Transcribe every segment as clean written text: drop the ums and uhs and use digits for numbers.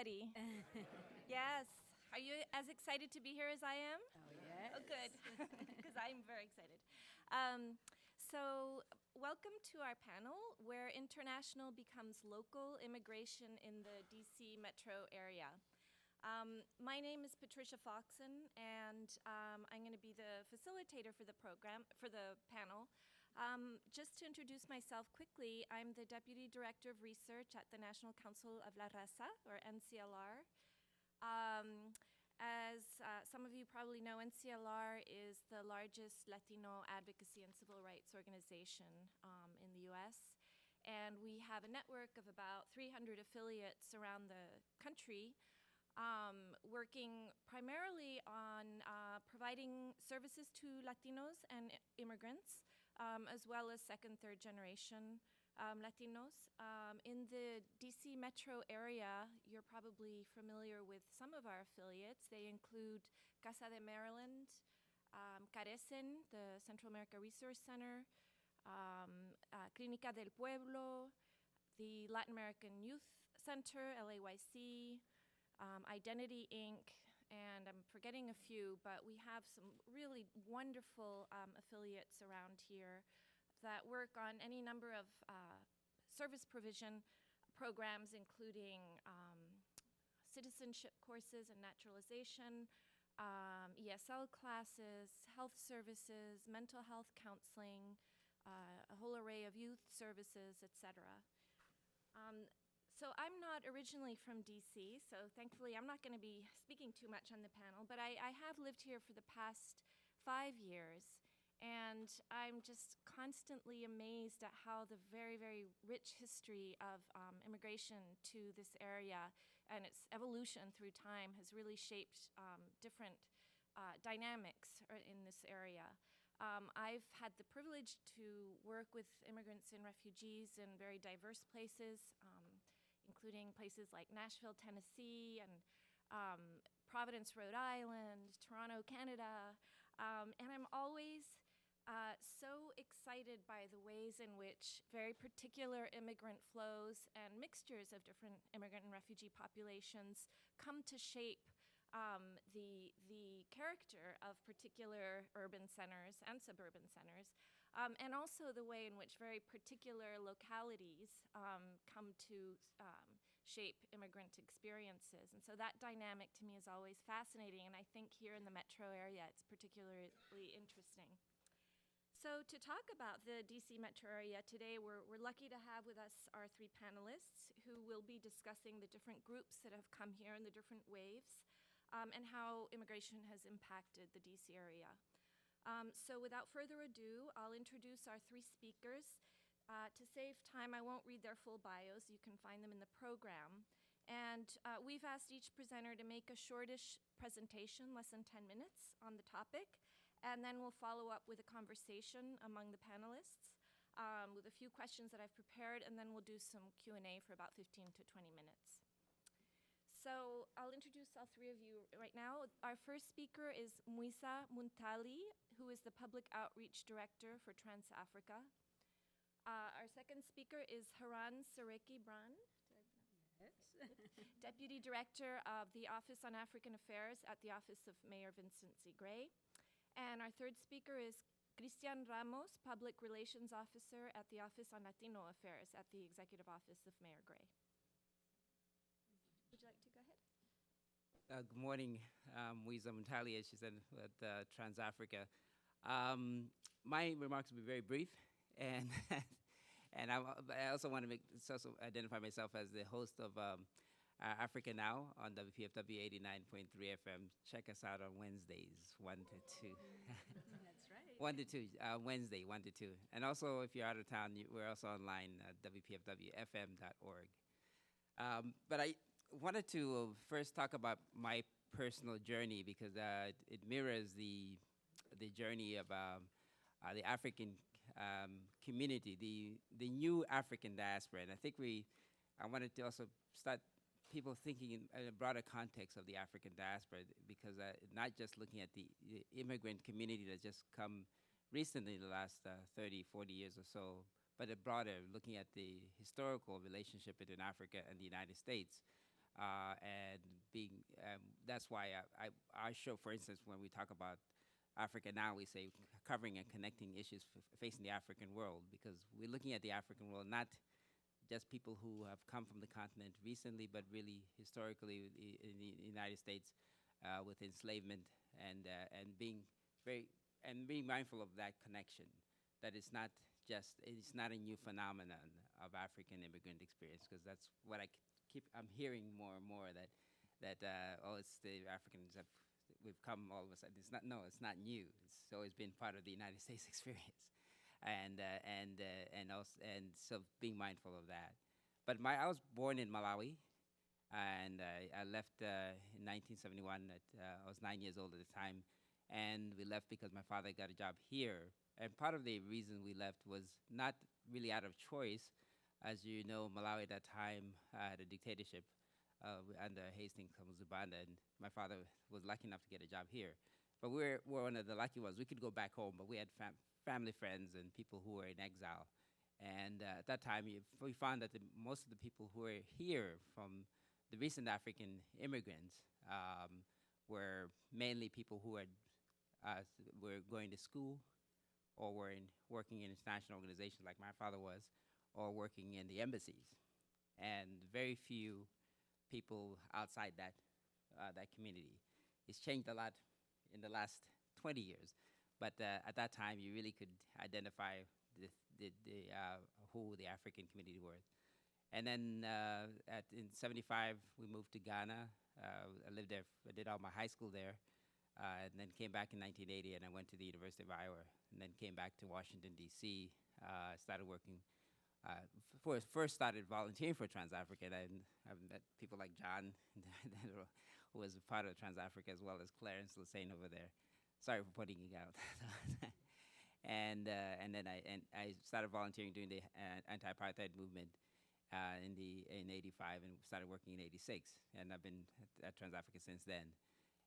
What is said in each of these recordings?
Ready. Yes. Are you as excited to be here as I am? Oh, yes. Oh, good, because I'm very excited. So, welcome to our panel, where international becomes local immigration in the DC metro area. My name is Patricia Foxon, and I'm going to be the facilitator for the program, for the panel. Just to introduce myself quickly, I'm the Deputy Director of Research at the National Council of La Raza, or NCLR. As some of you probably know, NCLR is the largest Latino advocacy and civil rights organization in the US. And we have a network of about 300 affiliates around the country, working primarily on providing services to Latinos and immigrants, as well as second, third generation Latinos. In the DC metro area, you're probably familiar with some of our affiliates. They include Casa de Maryland, Carecen, the Central America Resource Center, Clínica del Pueblo, the Latin American Youth Center, LAYC, Identity Inc., and I'm forgetting a few, but we have some really wonderful affiliates around here that work on any number of service provision programs, including citizenship courses and naturalization, ESL classes, health services, mental health counseling, a whole array of youth services, etc. So I'm not originally from DC, so thankfully I'm not going to be speaking too much on the panel, but I have lived here for the past 5 years, and I'm just constantly amazed at how the very, very rich history of immigration to this area and its evolution through time has really shaped different dynamics in this area. I've had the privilege to work with immigrants and refugees in very diverse places, including places like Nashville, Tennessee, and Providence, Rhode Island, Toronto, Canada. And I'm always so excited by the ways in which very particular immigrant flows and mixtures of different immigrant and refugee populations come to shape the character of particular urban centers and suburban centers, and also the way in which very particular localities come to shape immigrant experiences. And so that dynamic to me is always fascinating, and I think here in the metro area it's particularly interesting. So to talk about the DC metro area today, we're lucky to have with us our 3 panelists who will be discussing the different groups that have come here in the different waves, and how immigration has impacted the DC area. So without further ado, I'll introduce our 3 speakers. To save time, I won't read their full bios. You can find them in the program. And we've asked each presenter to make a shortish presentation, less than 10 minutes, on the topic. And then we'll follow up with a conversation among the panelists with a few questions that I've prepared, and then we'll do some Q&A for about 15 to 20 minutes. So I'll introduce all 3 of you right now. Our first speaker is Mwiza Munthali, who is the Public Outreach Director for TransAfrica. Our second speaker is Heran Sereke-Brhan, Yes. Deputy Director of the Office on African Affairs at the Office of Mayor Vincent C. Gray. And our third speaker is Kristian Ramos, Public Relations Officer at the Office on Latino Affairs at the Executive Office of Mayor Gray. Would you like to go ahead? Good morning, Mwiza Munthali, as she said, at TransAfrica. My remarks will be very brief, and and I also want to identify myself as the host of Africa Now on WPFW 89.3 FM. Check us out on Wednesdays, 1 to 2. That's right. 1 to 2, Wednesday, 1 to 2. And also, if you're out of town, we're also online at WPFWFM.org. But I wanted to first talk about my personal journey because it mirrors the journey of the African community, the new African diaspora. And I think I wanted to also start people thinking in a broader context of the African diaspora, because not just looking at the immigrant community that's just come recently in the last 30, 40 years or so, but a broader looking at the historical relationship between Africa and the United States. and being that's why our show, for instance, when we talk about Africa now, we say covering and connecting issues facing the African world, because we're looking at the African world not just people who have come from the continent recently, but really historically in the United States with enslavement and being mindful of that connection. That it's not a new phenomenon of African immigrant experience, because that's what I'm hearing more and more, that it's the Africans have we've come all of a sudden. It's not new. It's always been part of the United States experience, and so being mindful of that. But I was born in Malawi, and I left in 1971. I was 9 years old at the time, and we left because my father got a job here. And part of the reason we left was not really out of choice. As you know, Malawi at that time had a dictatorship under Hastings Kamuzubanda, and my father was lucky enough to get a job here. But we're one of the lucky ones. We could go back home, but we had family friends and people who were in exile. And at that time, we found that most of the people who were here from the recent African immigrants were mainly people who were going to school, or were working in international organizations like my father was, or working in the embassies. And very few people outside that community. It's changed a lot in the last 20 years, but at that time you really could identify who the African community were. And then in '75 we moved to Ghana. I lived there. I did all my high school there, and then came back in 1980, and I went to the University of Iowa, and then came back to Washington D.C. Started working. First started volunteering for TransAfrica, and I've met people like John, who was a part of TransAfrica, as well as Clarence Lassane over there. Sorry for putting you out. And then I started volunteering during the anti-apartheid movement in '85, and started working in '86, and I've been at TransAfrica since then.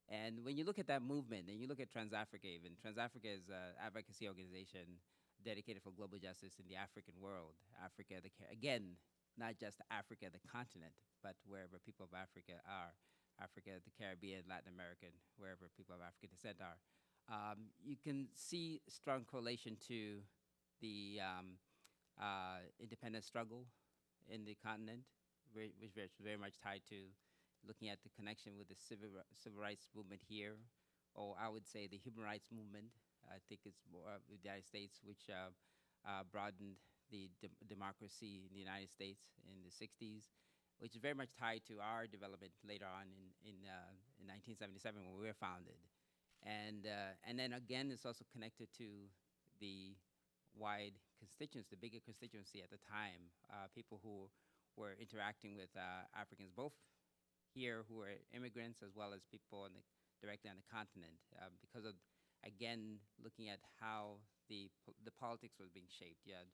And when you look at that movement, and you look at TransAfrica, even TransAfrica is an advocacy organization dedicated for global justice in the African world. Africa, again, not just Africa, the continent, but wherever people of Africa are. Africa, the Caribbean, Latin America, wherever people of African descent are. You can see strong correlation to the independence struggle in the continent, which is very much tied to looking at the connection with the civil rights movement here, or I would say the human rights movement. I think it's more the United States, which broadened the democracy in the United States in the '60s, which is very much tied to our development later on in 1977 when we were founded. And then again, it's also connected to the wide constituency, the bigger constituency at the time, people who were interacting with Africans, both here who were immigrants as well as people directly on the continent, because of, again, looking at how the politics was being shaped. You had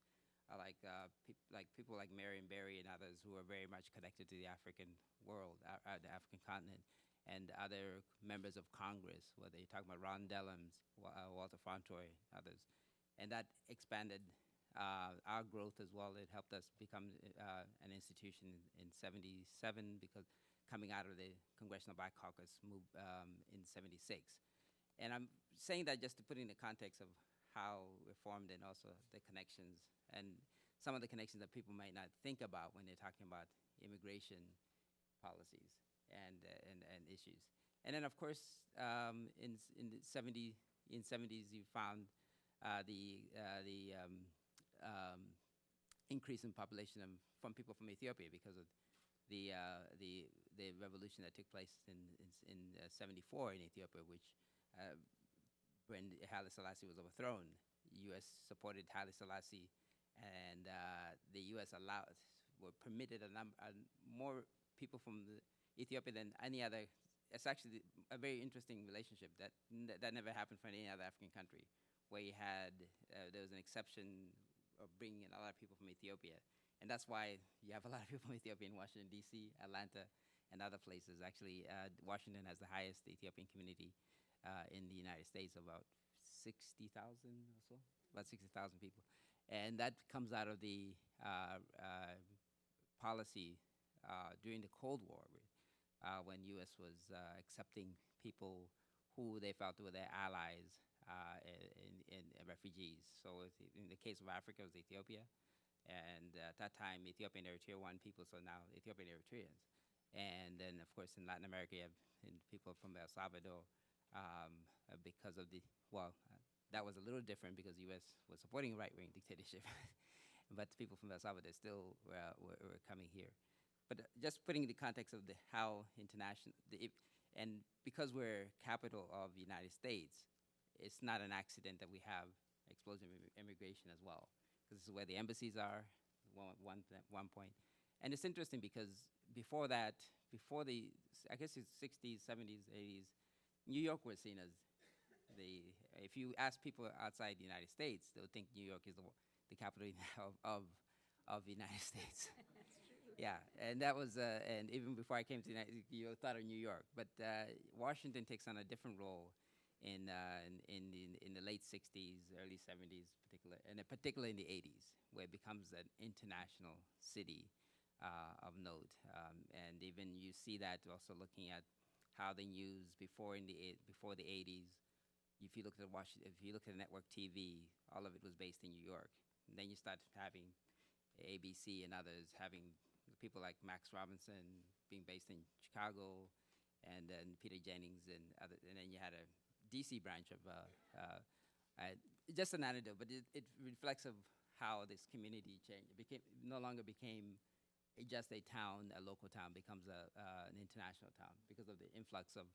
people like Marion Barry and others who were very much connected to the African world, the African continent, and other members of Congress, whether you're talking about Ron Dellums, Walter Fauntroy, others. And that expanded our growth as well. It helped us become an institution in '77, because coming out of the Congressional Black Caucus move in '76. And I'm saying that just to put in the context of how we're formed, and also the connections, and some of the connections that people might not think about when they're talking about immigration policies and issues. And then, of course, in the '70s, you found the increase in population from people from Ethiopia, because of the revolution that took place in '74 in Ethiopia, which when Haile Selassie was overthrown, U.S. supported Haile Selassie, and the U.S. permitted more people from Ethiopia than any other. It's actually a very interesting relationship that never happened for any other African country, where you had there was an exception of bringing in a lot of people from Ethiopia, and that's why you have a lot of people from Ethiopia in Washington D.C., Atlanta, and other places. Actually, Washington has the highest Ethiopian community in the United States, about 60,000 or so, about 60,000 people, and that comes out of the policy during the Cold War, when U.S. was accepting people who they felt were their allies in refugees. So in the case of Africa, it was Ethiopia. And at that time, Ethiopia and Eritrea were one people, so now Ethiopian Eritreans. And then, of course, in Latin America, you have people from El Salvador because of the, that was a little different because the U.S. was supporting right-wing dictatorship. But the people from El Salvador still were coming here. But just putting the context of how international, and because we're capital of the United States, it's not an accident that we have explosive immigration as well. Because this is where the embassies are, one point. And it's interesting because before that, before the, I guess it's 60s, 70s, 80s, New York was seen as if you ask people outside the United States, they would think New York is the capital of the United States. Yeah, and that was, and even before I came to the United States, you thought of New York. But Washington takes on a different role in the late 60s, early 70s, particularly in the 80s, where it becomes an international city of note. And even you see that also looking at how the news before the 80s. If you look at network TV, all of it was based in New York. And then you start having ABC and others having people like Max Robinson being based in Chicago, and then Peter Jennings and then you had a D.C. branch of just an anecdote, but it reflects of how this community changed. It no longer became just a town, a local town, becomes an international town because of the influx of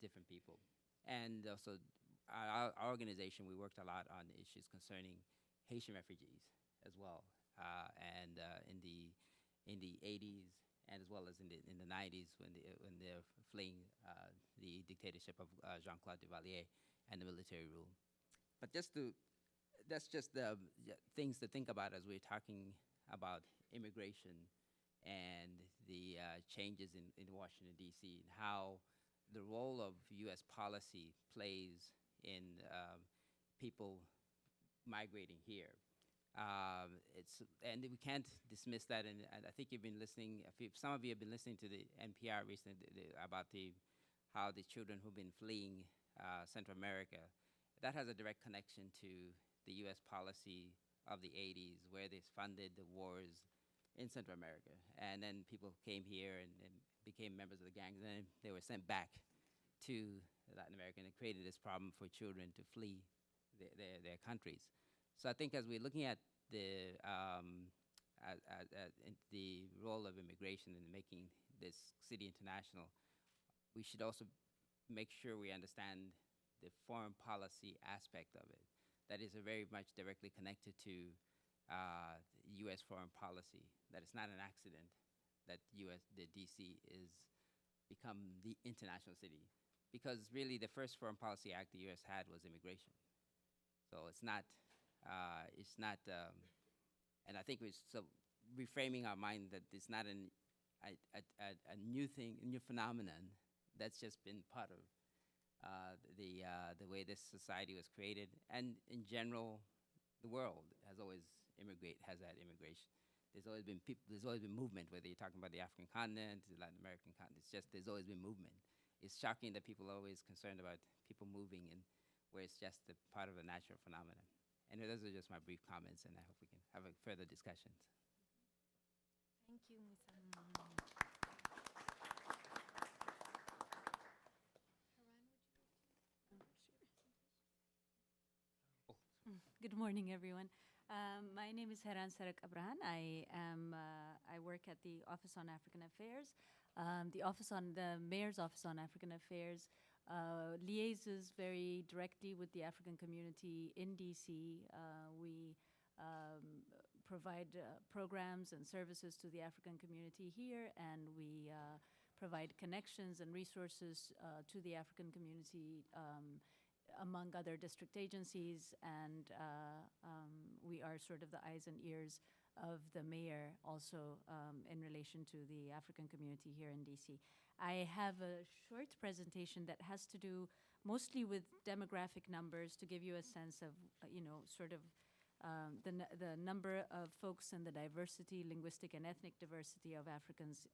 different people. And also, our organization, we worked a lot on issues concerning Haitian refugees as well, and in the 80s, and as well as in the 90s when they're fleeing the dictatorship of Jean-Claude Duvalier and the military rule. But that's just the things to think about as we're talking about immigration and the changes in Washington, D.C., and how the role of U.S. policy plays in people migrating here. And we can't dismiss that, and I think you've been listening, some of you have been listening to the NPR recently about how the children who've been fleeing Central America, that has a direct connection to the U.S. policy of the 80s, where they funded the wars in Central America. And then people came here and became members of the gangs, and then they were sent back to Latin America, and it created this problem for children to flee their countries. So I think as we're looking at the role of immigration in making this city international, we should also make sure we understand the foreign policy aspect of it. That is very much directly connected to U.S. foreign policy. That it's not an accident that the D.C. is become the international city, because really the first foreign policy act the U.S. had was immigration. So it's not, and I think we're so reframing our mind that it's not a new thing, a new phenomenon. That's just been part of the way this society was created, and in general, the world has always had immigration. There's always been movement, whether you're talking about the African continent, the Latin American continent. It's just there's always been movement. It's shocking that people are always concerned about people moving, and where it's just a part of a natural phenomenon. And those are just my brief comments, and I hope we can have a further discussions. Thank you, Mwiza. Good morning, everyone. My name is Heran Sereke-Brhan. I work at the Office on African Affairs. The Mayor's Office on African Affairs liaises very directly with the African community in DC. We provide programs and services to the African community here, and we provide connections and resources to the African community among other district agencies, and we are sort of the eyes and ears of the mayor also in relation to the African community here in DC. I have a short presentation that has to do mostly with demographic numbers to give you a sense of, sort of the number of folks and the diversity, linguistic and ethnic diversity of Africans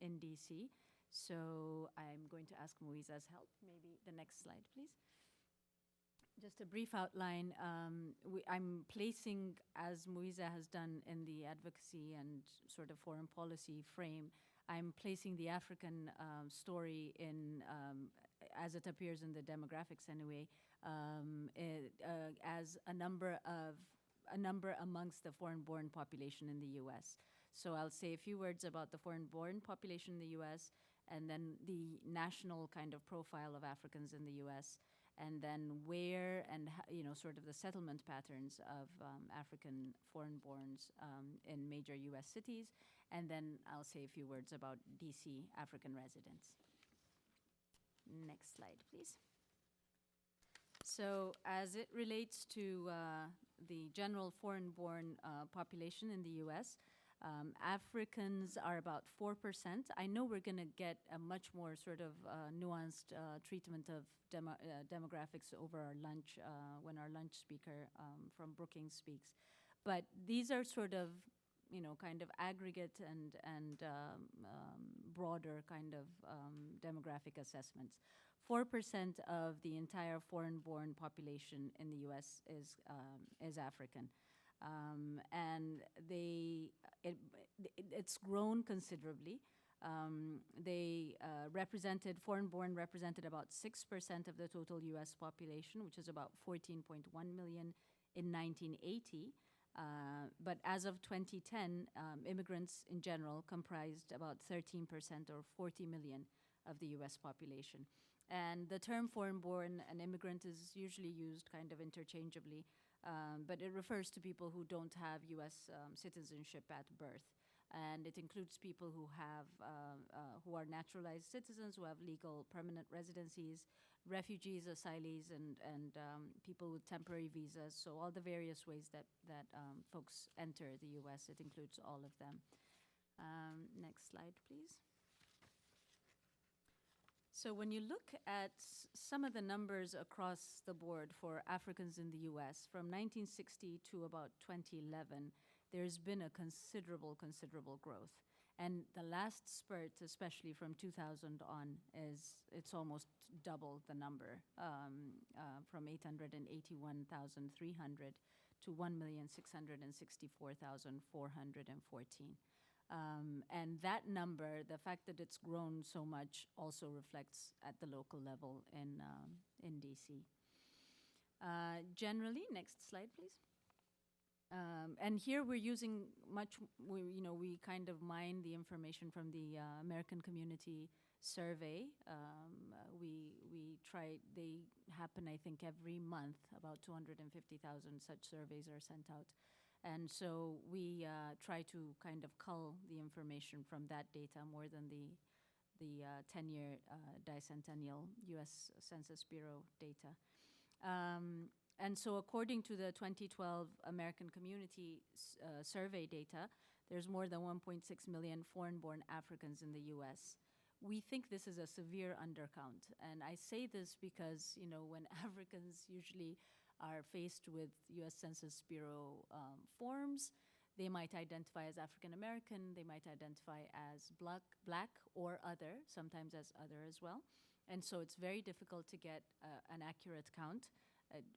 in DC. So I'm going to ask Mwiza's help. Maybe the next slide, please. Just a brief outline. I'm placing, as Mwiza has done in the advocacy and sort of foreign policy frame, I'm placing the African story in, as it appears in the demographics anyway, as a number amongst the foreign-born population in the U.S. So I'll say a few words about the foreign-born population in the U.S., and then the national kind of profile of Africans in the U.S., and then where and sort of the settlement patterns of African foreign-borns in major U.S. cities, and then I'll say a few words about D.C. African residents. Next slide, please. So as it relates to the general foreign-born population in the U.S., Africans are about 4%. I know we're going to get a much more sort of nuanced treatment of demographics over our lunch when our lunch speaker from Brookings speaks. But these are sort of, kind of aggregate and broader kind of demographic assessments. 4% of the entire foreign-born population in the U.S. is African. And it's grown considerably. Foreign-born represented about 6% of the total U.S. population, which is about 14.1 million in 1980. But as of 2010, immigrants in general comprised about 13% or 40 million of the U.S. population. And the term foreign-born and immigrant is usually used kind of interchangeably, but it refers to people who don't have U.S. Citizenship at birth. And it includes people who are naturalized citizens, who have legal permanent residencies, refugees, asylees, and people with temporary visas. So all the various ways that folks enter the U.S., it includes all of them. Next slide, please. So when you look at some of the numbers across the board for Africans in the U.S., from 1960 to about 2011, there's been a considerable growth. And the last spurt, especially from 2000 on, it's almost double the number, from 881,300 to 1,664,414. And that number, the fact that it's grown so much, also reflects at the local level in DC. Generally, next slide, please. And here we're using we kind of mine the information from the American Community Survey. They happen, I think, every month. About 250,000 such surveys are sent out. And so we try to kind of cull the information from that data more than the 10-year dicentennial U.S. Census Bureau data. And so according to the 2012 American Community Survey data, there's more than 1.6 million foreign-born Africans in the U.S. We think this is a severe undercount. And I say this because, when Africans usually are faced with U.S. Census Bureau forms, they might identify as African American, they might identify as black or other, sometimes as other as well. And so it's very difficult to get an accurate count.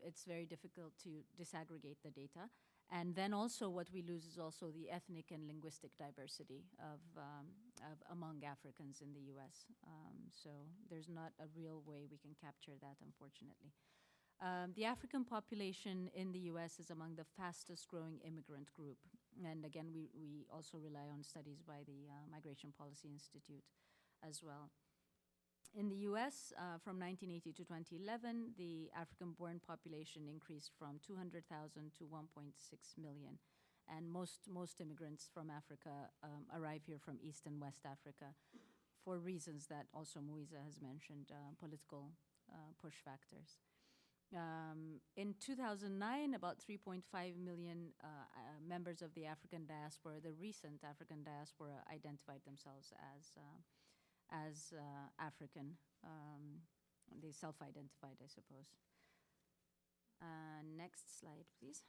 It's very difficult to disaggregate the data. And then also what we lose is also the ethnic and linguistic diversity of among Africans in the U.S. So there's not a real way we can capture that, unfortunately. The African population in the U.S. is among the fastest growing immigrant group. And again, we also rely on studies by the Migration Policy Institute as well. In the U.S., from 1980 to 2011, the African-born population increased from 200,000 to 1.6 million. And most immigrants from Africa arrive here from East and West Africa for reasons that also Mwiza has mentioned, political push factors. In 2009, about 3.5 million members of the African diaspora, the recent African diaspora, identified themselves as African. They self-identified, I suppose. Next slide, please.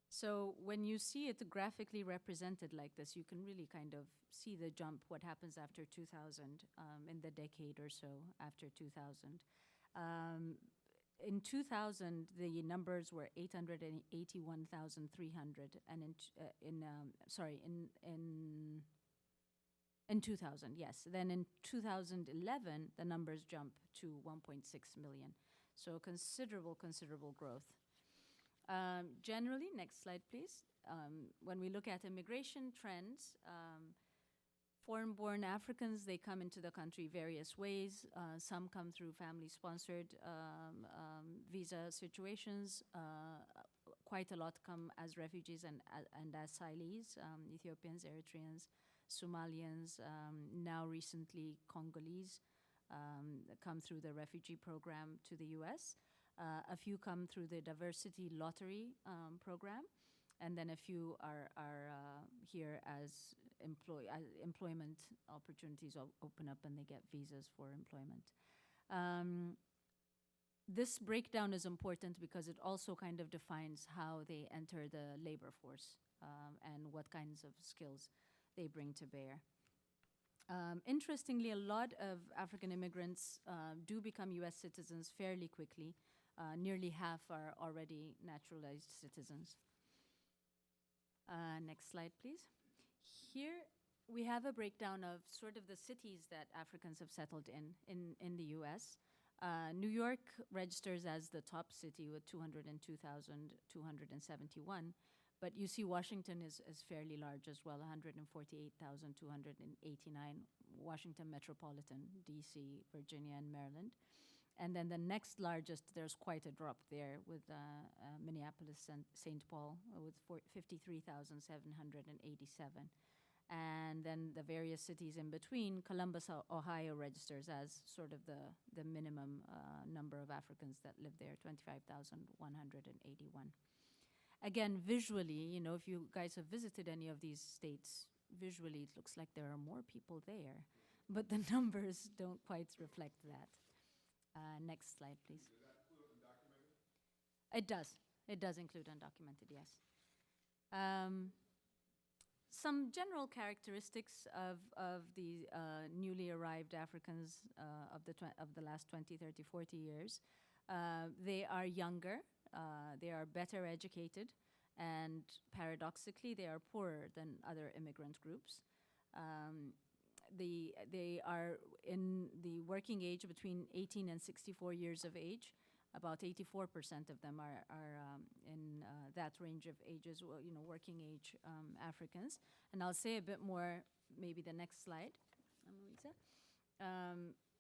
So when you see it graphically represented like this, you can really kind of see the jump, what happens after 2000, in the decade or so after 2000. In 2000, the numbers were 881,300, and in 2000, yes. Then in 2011, the numbers jump to 1.6 million. So considerable growth. Generally, next slide, please. When we look at immigration trends, foreign-born Africans, they come into the country various ways. Some come through family-sponsored visa situations. Quite a lot come as refugees and asylees, Ethiopians, Eritreans, Somalians, now recently Congolese, come through the refugee program to the US. A few come through the diversity lottery program, and then a few are here as employment opportunities open up and they get visas for employment. This breakdown is important because it also kind of defines how they enter the labor force and what kinds of skills they bring to bear. Interestingly, a lot of African immigrants do become US citizens fairly quickly. Nearly half are already naturalized citizens. Next slide, please. Here we have a breakdown of sort of the cities that Africans have settled in the US. New York registers as the top city with 202,271. But you see Washington is fairly large as well, 148,289, Washington Metropolitan, D.C., Virginia, and Maryland. And then the next largest, there's quite a drop there with Minneapolis and St. Paul with 53,787. And then the various cities in between, Columbus, Ohio registers as sort of the minimum number of Africans that live there, 25,181. Again, visually, if you guys have visited any of these states, visually it looks like there are more people there, but the numbers don't quite reflect that. Next slide, please. Does that include undocumented? It does. It does include undocumented, yes. Some general characteristics of the newly arrived Africans of the last 20, 30, 40 years. They are younger, they are better educated, and paradoxically, they are poorer than other immigrant groups. They are in the working age between 18 and 64 years of age. About 84% of them are in that range of ages, working age Africans. And I'll say a bit more, maybe the next slide, Mwiza.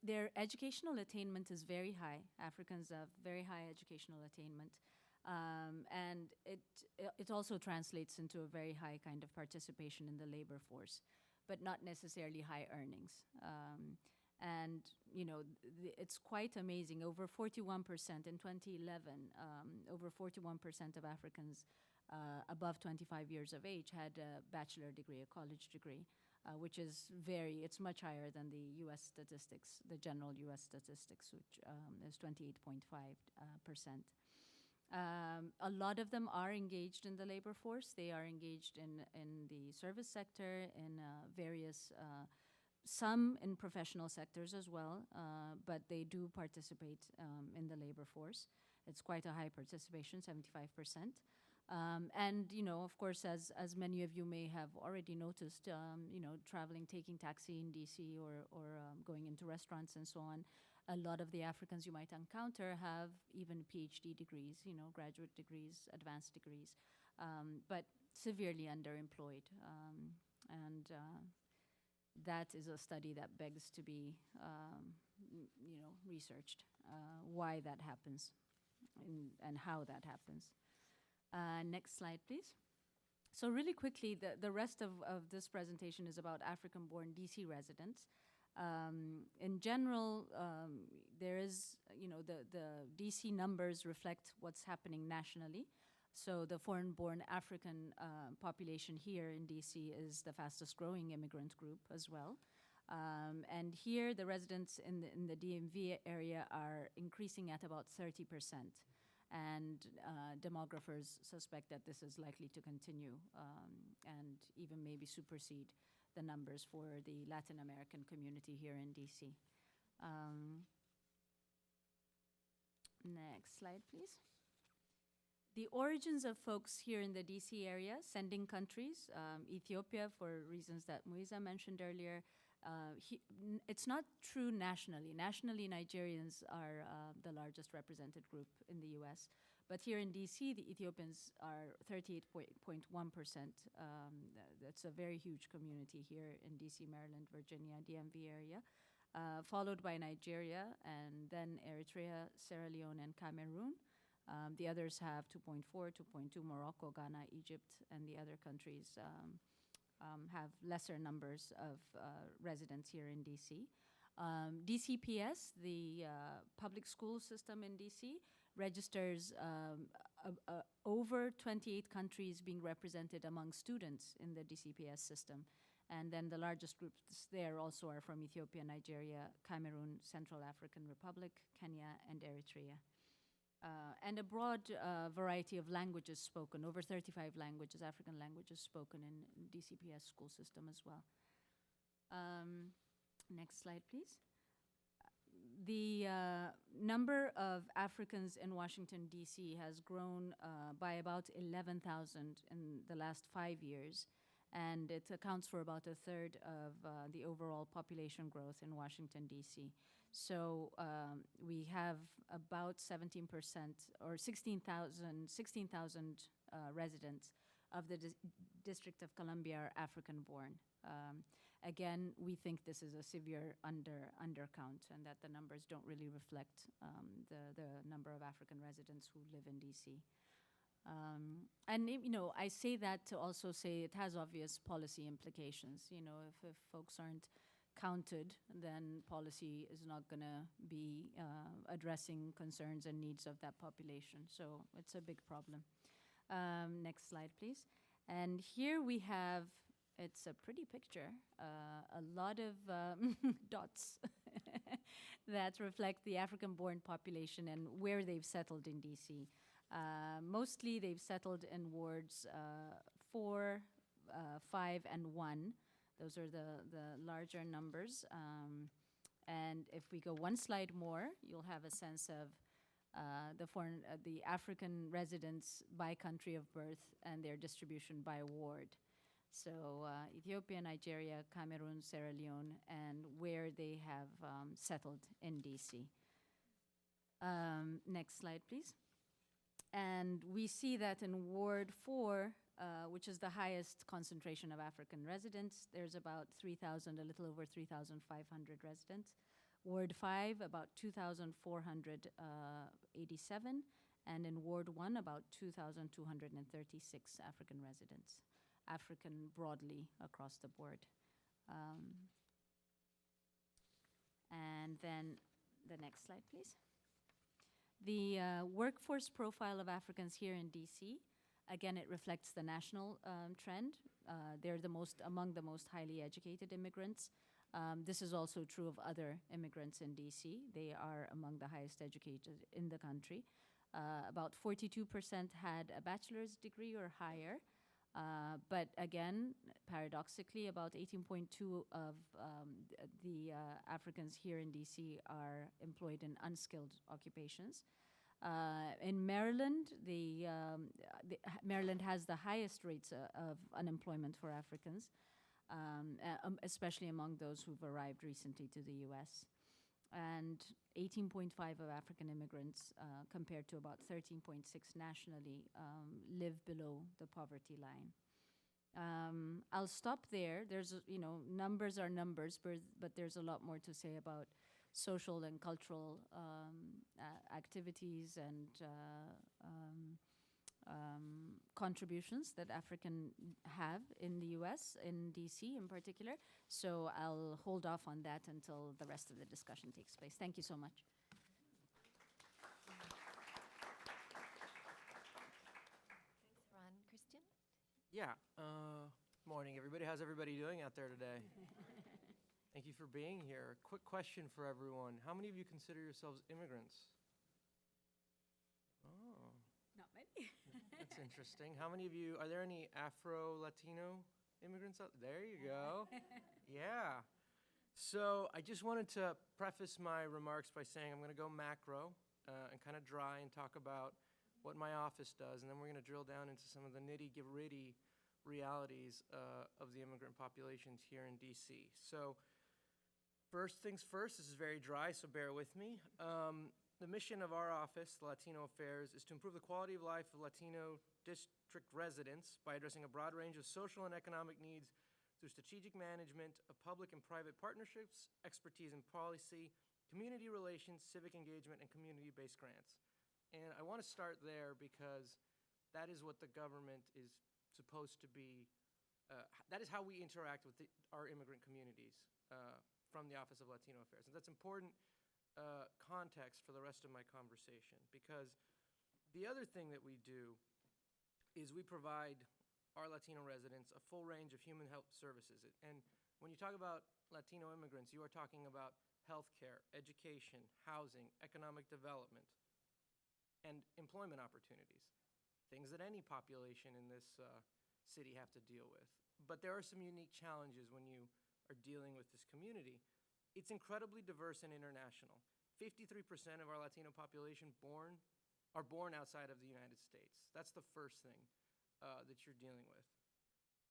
Their educational attainment is very high. Africans have very high educational attainment. And it also translates into a very high kind of participation in the labor force, but not necessarily high earnings. And, it's quite amazing. Over 41% in 2011, over 41% of Africans above 25 years of age had a bachelor degree, a college degree, which is it's much higher than the US statistics, the general US statistics, which is 28.5%. A lot of them are engaged in the labor force. They are engaged in the service sector, in various, some in professional sectors as well, but they do participate in the labor force. It's quite a high participation, 75%. And, of course, as many of you may have already noticed, traveling, taking taxi in DC or going into restaurants and so on, a lot of the Africans you might encounter have even PhD degrees, graduate degrees, advanced degrees, but severely underemployed. And that is a study that begs to be, researched, why that happens and how that happens. Next slide, please. So really quickly, the rest of this presentation is about African-born DC residents. In general, there is, the DC numbers reflect what's happening nationally. So the foreign-born African population here in DC is the fastest growing immigrant group as well. And here, the residents in the DMV area are increasing at about 30%. and demographers suspect that this is likely to continue and even maybe supersede the numbers for the Latin American community here in DC. Next slide, please. The origins of folks here in the DC area, sending countries, Ethiopia, for reasons that Mwiza mentioned earlier, it's not true nationally. Nationally, Nigerians are the largest represented group in the US. But here in DC, the Ethiopians are 38.1%. That's a very huge community here in DC, Maryland, Virginia, DMV area, followed by Nigeria, and then Eritrea, Sierra Leone, and Cameroon. The others have 2.4, 2.2, Morocco, Ghana, Egypt, and the other countries have lesser numbers of residents here in DC. DCPS, the public school system in DC, registers over 28 countries being represented among students in the DCPS system. And then the largest groups there also are from Ethiopia, Nigeria, Cameroon, Central African Republic, Kenya, and Eritrea. And a broad variety of languages spoken, over 35 languages, African languages spoken in DCPS school system as well. Next slide, please. The number of Africans in Washington, D.C. has grown by about 11,000 in the last 5 years, and it accounts for about a third of the overall population growth in Washington, D.C. So we have about 17% or 16,000 residents of the District of Columbia are African-born. Again, we think this is a severe undercount and that the numbers don't really reflect the number of African residents who live in DC. And I say that to also say it has obvious policy implications. If folks aren't counted, then policy is not going to be addressing concerns and needs of that population. So it's a big problem. Next slide, please. And here we have, it's a pretty picture, a lot of dots that reflect the African-born population and where they've settled in DC. Mostly they've settled in wards 4, 5, and 1. Those are the larger numbers. And if we go one slide more, you'll have a sense of the African residents by country of birth and their distribution by ward. So Ethiopia, Nigeria, Cameroon, Sierra Leone, and where they have settled in DC. Next slide, please. And we see that in Ward 4, which is the highest concentration of African residents, there's about 3,000, a little over 3,500 residents. Ward 5, about 2,487, and in Ward 1, about 2,236 African residents, African broadly across the board. And then the next slide, please. The workforce profile of Africans here in DC, again, it reflects the national trend. They're among the most highly educated immigrants. This is also true of other immigrants in DC. They are among the highest educated in the country. About 42% had a bachelor's degree or higher. But again, paradoxically, about 18.2 of the Africans here in DC are employed in unskilled occupations. In Maryland, Maryland has the highest rates of unemployment for Africans, especially among those who've arrived recently to the US. And 18.5 of African immigrants, compared to about 13.6 nationally, live below the poverty line. I'll stop there. There's, numbers are numbers, but there's a lot more to say about social and cultural activities and contributions that African have in the US, in DC in particular. So I'll hold off on that until the rest of the discussion takes place. Thank you so much. Thanks, Heran. Kristian? Yeah. Morning, everybody. How's everybody doing out there today? Thank you for being here. Quick question for everyone. How many of you consider yourselves immigrants? Oh, That's interesting. How many of you, are there any Afro-Latino immigrants out there? There you go. Yeah. So I just wanted to preface my remarks by saying I'm going to go macro and kind of dry and talk about what my office does, and then we're going to drill down into some of the nitty-gritty realities of the immigrant populations here in D.C. So first things first, this is very dry, so bear with me. The mission of our office, Latino Affairs, is to improve the quality of life of Latino district residents by addressing a broad range of social and economic needs through strategic management of public and private partnerships, expertise in policy, community relations, civic engagement, and community-based grants. And I want to start there because that is what the government is supposed to be, that is how we interact with our immigrant communities from the Office of Latino Affairs. And that's important context for the rest of my conversation, because the other thing that we do is we provide our Latino residents a full range of human health services. And when you talk about Latino immigrants, you are talking about healthcare, education, housing, economic development, and employment opportunities, things that any population in this city have to deal with. But there are some unique challenges when you are dealing with this community. It's incredibly diverse and international. 53% of our Latino population are born outside of the United States. That's the first thing that you're dealing with.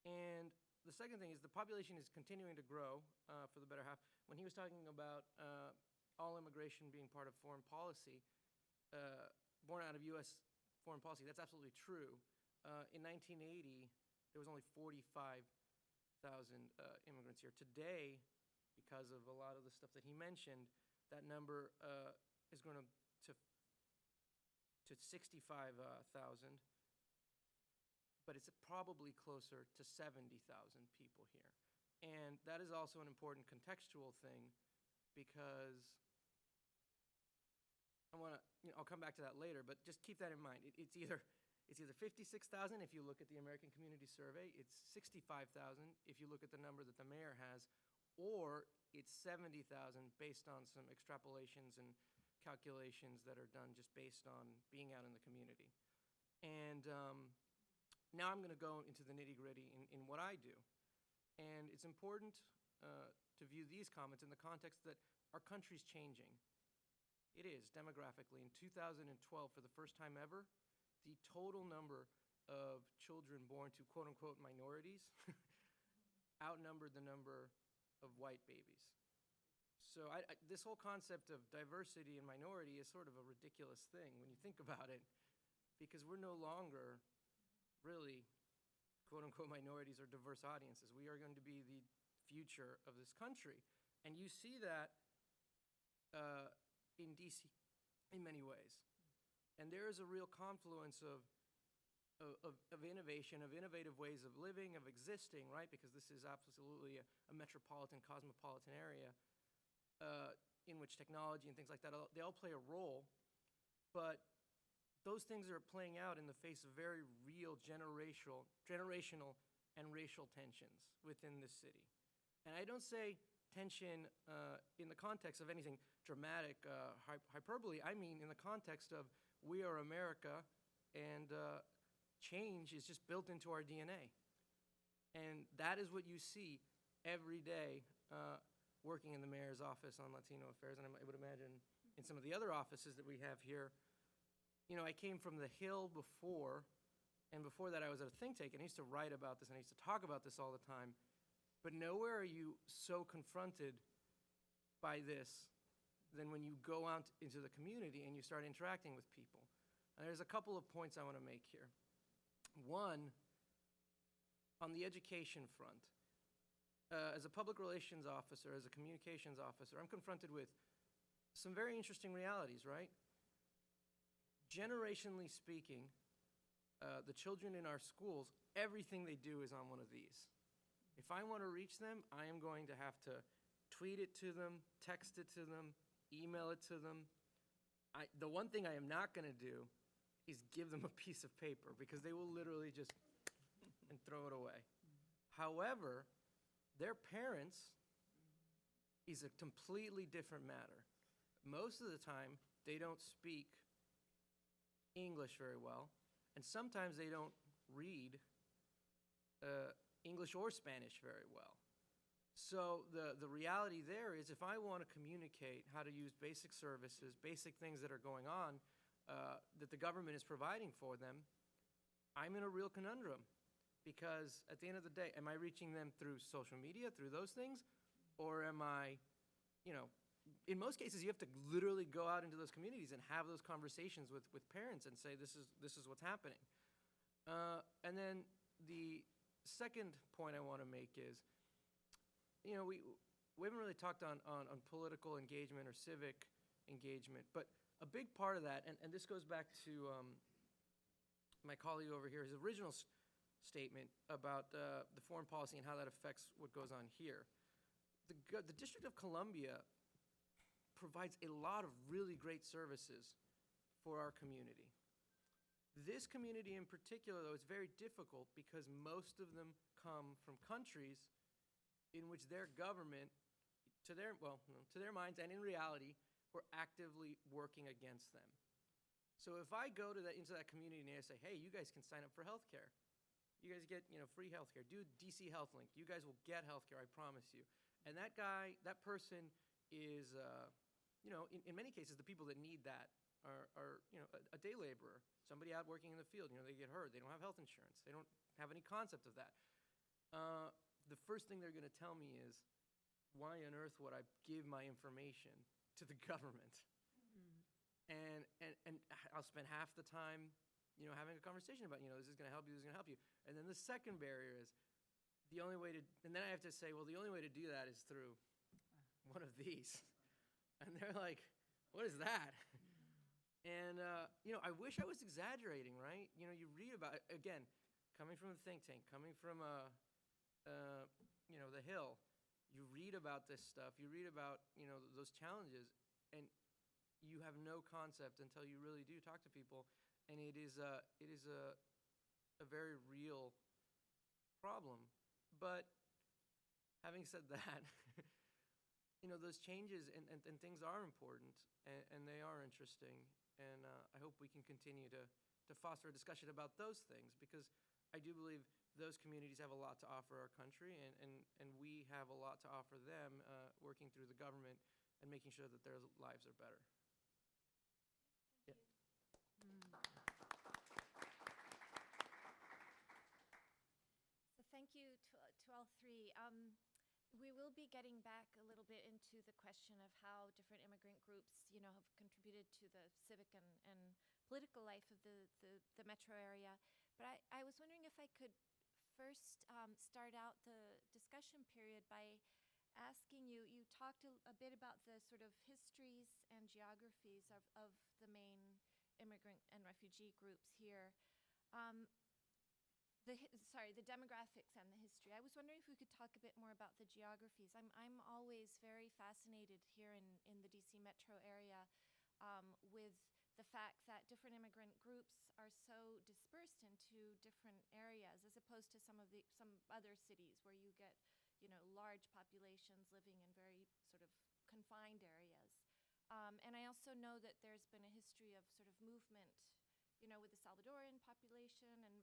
And the second thing is the population is continuing to grow for the better half. When he was talking about all immigration being part of foreign policy, born out of U.S. foreign policy, that's absolutely true. In 1980, there was only 45,000 immigrants here. Today, because of a lot of the stuff that he mentioned, that number is going to 65,000, but it's probably closer to 70,000 people here. And that is also an important contextual thing, because I'll come back to that later, but just keep that in mind. It's either 56,000 if you look at the American Community Survey, it's 65,000 if you look at the number that the mayor has, or it's 70,000 based on some extrapolations and calculations that are done just based on being out in the community. And now I'm going to go into the nitty-gritty in what I do. And it's important to view these comments in the context that our country's changing. It is, demographically. In 2012, for the first time ever, the total number of children born to quote-unquote minorities outnumbered the number of white babies. So this whole concept of diversity and minority is sort of a ridiculous thing when you think about it, because we're no longer really quote-unquote minorities or diverse audiences. We are going to be the future of this country. And you see that in D.C. in many ways. And there is a real confluence of innovation, of innovative ways of living, of existing, right? Because this is absolutely a metropolitan, cosmopolitan area in which technology and things like that, they all play a role. But those things are playing out in the face of very real generational and racial tensions within this city. And I don't say tension in the context of anything dramatic, hyperbole. I mean in the context of we are America, and change is just built into our DNA. And that is what you see every day working in the mayor's office on Latino affairs, and I would imagine in some of the other offices that we have here. You know, I came from the Hill before, and before that I was at a think tank, and I used to write about this, and I used to talk about this all the time. But nowhere are you so confronted by this than when you go out into the community and you start interacting with people. And there's a couple of points I want to make here. One, on the education front. As a public relations officer, as a communications officer, I'm confronted with some very interesting realities, right? Generationally speaking, the children in our schools, everything they do is on one of these. If I want to reach them, I am going to have to tweet it to them, text it to them, email it to them. The one thing I am not going to do is give them a piece of paper, because they will literally just and throw it away. However, their parents is a completely different matter. Most of the time, they don't speak English very well, And sometimes they don't read English or Spanish very well. So the reality there is, if I want to communicate how to use basic services, basic things that are going on that the government is providing for them, I'm in a real conundrum. Because at the end of the day, am I reaching them through social media, through those things? Or am I, in most cases, you have to literally go out into those communities and have those conversations with parents and say, this is what's happening. And then the second point I want to make is, we haven't really talked on political engagement or civic engagement, but a big part of that, and this goes back to my colleague over here, his original statement about the foreign policy and how that affects what goes on here. The District of Columbia provides a lot of really great services for our community. This community in particular, though, is very difficult because most of them come from countries in which their government, to their minds and in reality, were actively working against them. So if I go into that community and I say, hey, you guys can sign up for health care. You guys get free health care. Do DC Health Link. You guys will get health care, I promise you. And that person is, in many cases, the people that need that are a day laborer, somebody out working in the field. They get hurt. They don't have health insurance. They don't have any concept of that. The first thing they're going to tell me is, why on earth would I give my information to the government? And I'll spend half the time, having a conversation about, is this going to help you? Is this going to help you? And then the second barrier is the only way to, and then I have to say, well, the only way to do that is through one of these. And they're like, what is that? And, I wish I was exaggerating, right? You read about, again, coming from a think tank, coming from the Hill, you read about this stuff, you read about, those challenges, and you have no concept until you really do talk to people, and it is a very real problem. But having said that, those changes and things are important, and they are interesting, and I hope we can continue to foster a discussion about those things, because I do believe those communities have a lot to offer our country, and we have a lot to offer them, working through the government and making sure that their lives are better. Thank you. So thank you to all three. We will be getting back a little bit into the question of how different immigrant groups, have contributed to the civic and political life of the metro area. But I was wondering if I could first start out the discussion period by asking you talked a bit about the sort of histories and geographies of the main immigrant and refugee groups here. The demographics and the history. I was wondering if we could talk a bit more about the geographies. I'm always very fascinated here in the DC metro area with the fact that different immigrant groups are so dispersed into different areas, as opposed to some other cities where you get, large populations living in very sort of confined areas. And I also know that there's been a history of sort of movement, with the Salvadoran population, and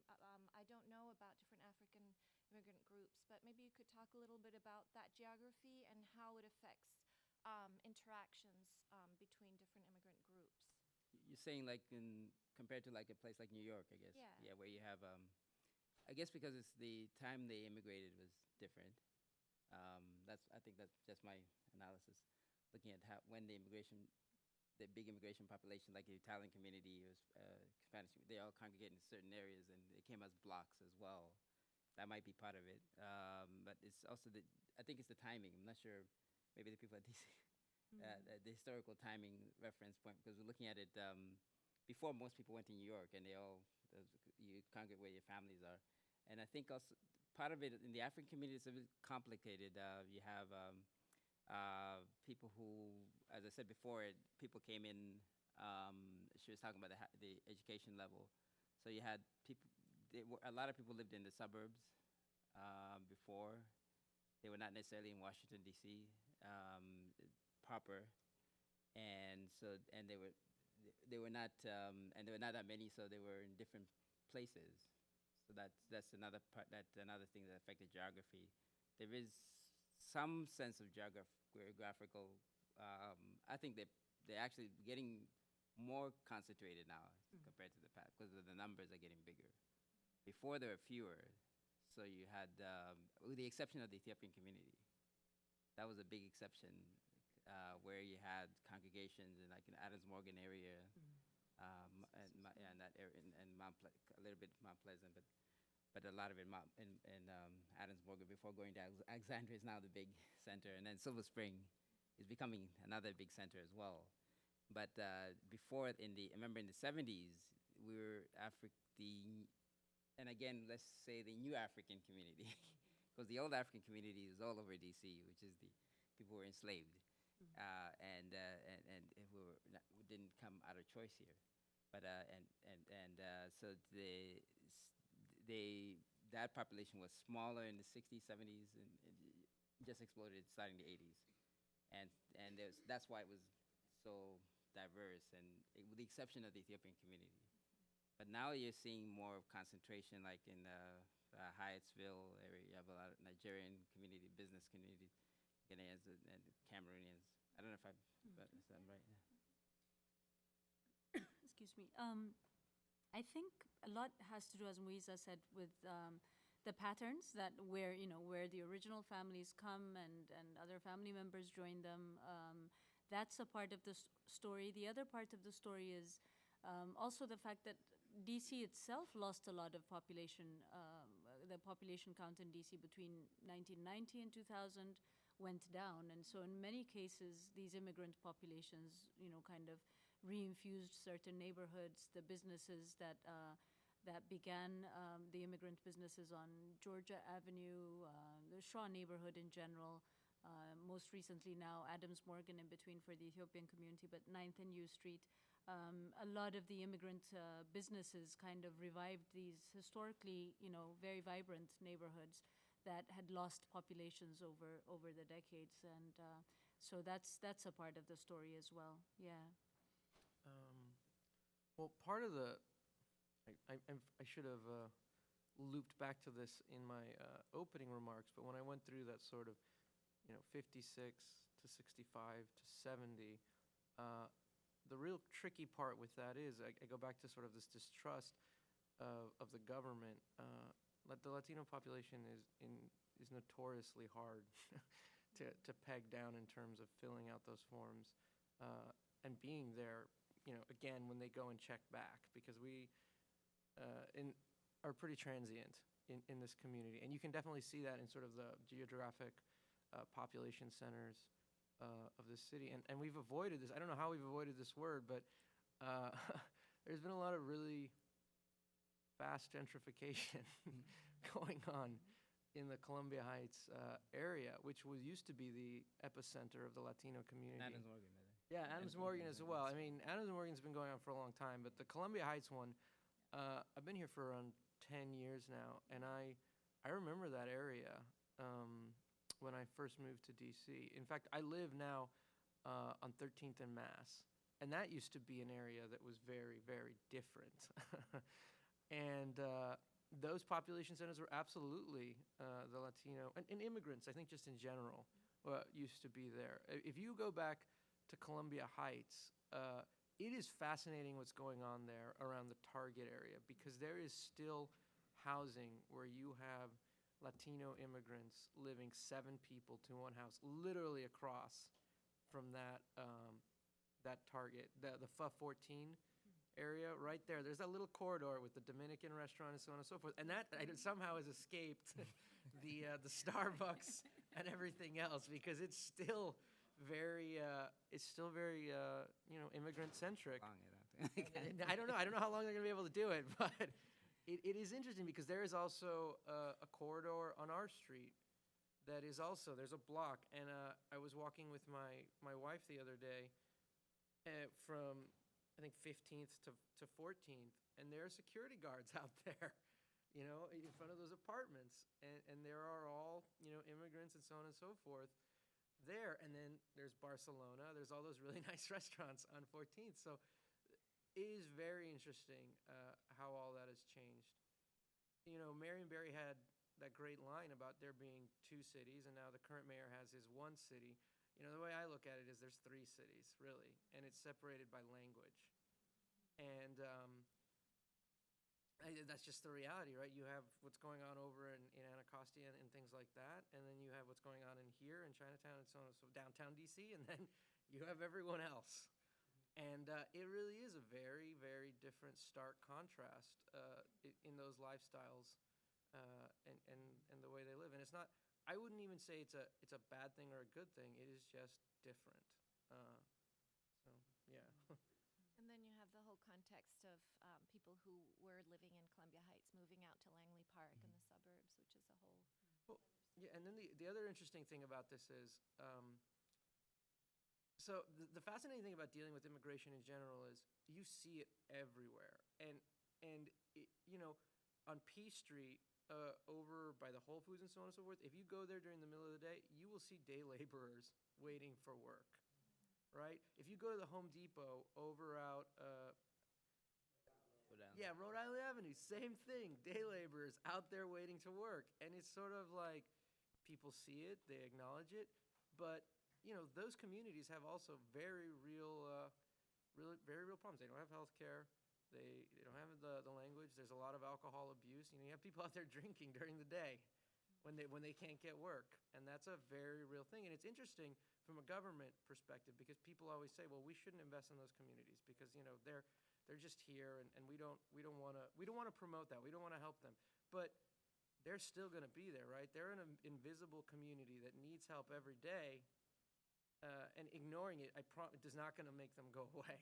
I don't know about different African immigrant groups, but maybe you could talk a little bit about that geography and how it affects interactions between different immigrant groups. You're saying compared to like a place like New York, I guess. Yeah. Where you have, I guess because it's the time they immigrated was different. I think that's just my analysis, looking at when the big immigration population, like the Italian community or Spanish, they all congregate in certain areas, and they came as blocks as well. That might be part of it. But it's also I think it's the timing. I'm not sure, maybe the people at DC, the historical timing reference point, because we're looking at it before most people went to New York, and you congregate where your families are. And I think also part of it in the African community is a bit complicated. You have people who, as I said before, people came in, she was talking about the education level. So you had people, a lot of people lived in the suburbs before. They were not necessarily in Washington, D.C. Proper. And so, and they were not that many, so they were in different places. So that's another part. That's another thing that affected geography. There is some sense of geographical. I think they're actually getting more concentrated now compared to the past because the numbers are getting bigger. Before there were fewer, so you had, with the exception of the Ethiopian community, that was a big exception, where you had congregations in like in Adams Morgan area, and that area, and a little bit Mount Pleasant, but a lot of it in Adams Morgan before going to Alexandria is now the big center, and then Silver Spring is becoming another big center as well. But before, I remember in the 70s, we were and again, let's say the new African community, because the old African community is all over D.C., which is the people who were enslaved, and we didn't come out of choice here. But so that population was smaller in the 60s, 70s, and just exploded starting the 80s, and that's why it was so diverse, and with the exception of the Ethiopian community. But now you're seeing more concentration, like in Hyattsville area. You have a lot of Nigerian community, business community, Ghanaians and Cameroonians. I don't know if I said that right. Excuse me. I think a lot has to do, as Mwiza said, with the patterns that where the original families come and other family members join them. That's a part of the story. The other part of the story is also the fact that DC itself lost a lot of population. The population count in DC between 1990 and 2000 went down, and so in many cases, these immigrant populations, kind of reinfused certain neighborhoods. The businesses that began, the immigrant businesses on Georgia Avenue, the Shaw neighborhood in general. Most recently now, Adams Morgan in between for the Ethiopian community, but 9th and U Street. A lot of the immigrant businesses kind of revived these historically, very vibrant neighborhoods that had lost populations over the decades, and so that's a part of the story as well. Yeah. Well, part of I should have looped back to this in my opening remarks, but when I went through that sort of 56 to 65 to 70, the real tricky part with that is I go back to sort of this distrust of the government. The Latino population is notoriously hard to peg down in terms of filling out those forms and being there, again, when they go and check back, because we are pretty transient in this community. And you can definitely see that in sort of the geographic population centers of the city. And we've avoided this. I don't know how we've avoided this word, but there's been a lot of really fast gentrification going on in the Columbia Heights area, which used to be the epicenter of the Latino community. Adams Morgan, yeah, Adams Morgan as well. I mean, Adams Morgan's been going on for a long time, but the Columbia Heights one, I've been here for around 10 years now, and I remember that area when I first moved to D.C. In fact, I live now on 13th and Mass, and that used to be an area that was very, very different. And those population centers were absolutely the Latino, and immigrants, I think just in general, used to be there. If you go back to Columbia Heights, it is fascinating what's going on there around the Target area, because there is still housing where you have Latino immigrants living 7 people to one house, literally across from that Target, the FA-14 area right there. There's that little corridor with the Dominican restaurant and so on and so forth, and that somehow has escaped the Starbucks and everything else, because it's still very immigrant centric. I don't know how long they're going to be able to do it, but it is interesting because there is also a corridor on our street that is also, there's a block, and I was walking with my wife the other day from, I think, 15th to 14th, and there are security guards out there, in front of those apartments, and there are all, immigrants and so on and so forth there. And then there's Barcelona, there's all those really nice restaurants on 14th. So it is very interesting how all that has changed. You know, Marion Barry had that great line about there being two cities, and now the current mayor has his one city. You know, the way I look at it is there's three cities, really, and it's separated by language. And that's just the reality, right? You have what's going on over in Anacostia and things like that, and then you have what's going on in here in Chinatown and so on, so downtown D.C., and then you have everyone else. And it really is a very, very different, stark contrast in those lifestyles and the way they live. And it's not, I wouldn't even say it's a bad thing or a good thing. It is just different. So, yeah. And then you have the whole context of people who were living in Columbia Heights moving out to Langley Park in the suburbs, which is a whole. Well, yeah, and then the other interesting thing about this is, so the fascinating thing about dealing with immigration in general is you see it everywhere, and it, you know, on P Street over by the Whole Foods and so on and so forth. If you go there during the middle of the day, you will see day laborers waiting for work. Right? If you go to the Home Depot over out, yeah, Rhode Island Avenue, same thing. Day laborers out there waiting to work. And it's sort of like people see it, they acknowledge it. But, you know, those communities have also very real problems. They don't have health care. They don't have the language. There's a lot of alcohol abuse. You know, you have people out there drinking during the day when they can't get work. And that's a very real thing. And it's interesting from a government perspective, because people always say, well, we shouldn't invest in those communities because, you know, they're just here, and we don't want to promote that. We don't want to help them. But they're still going to be there, right? They're an invisible community that needs help every day, and ignoring it, is not going to make them go away.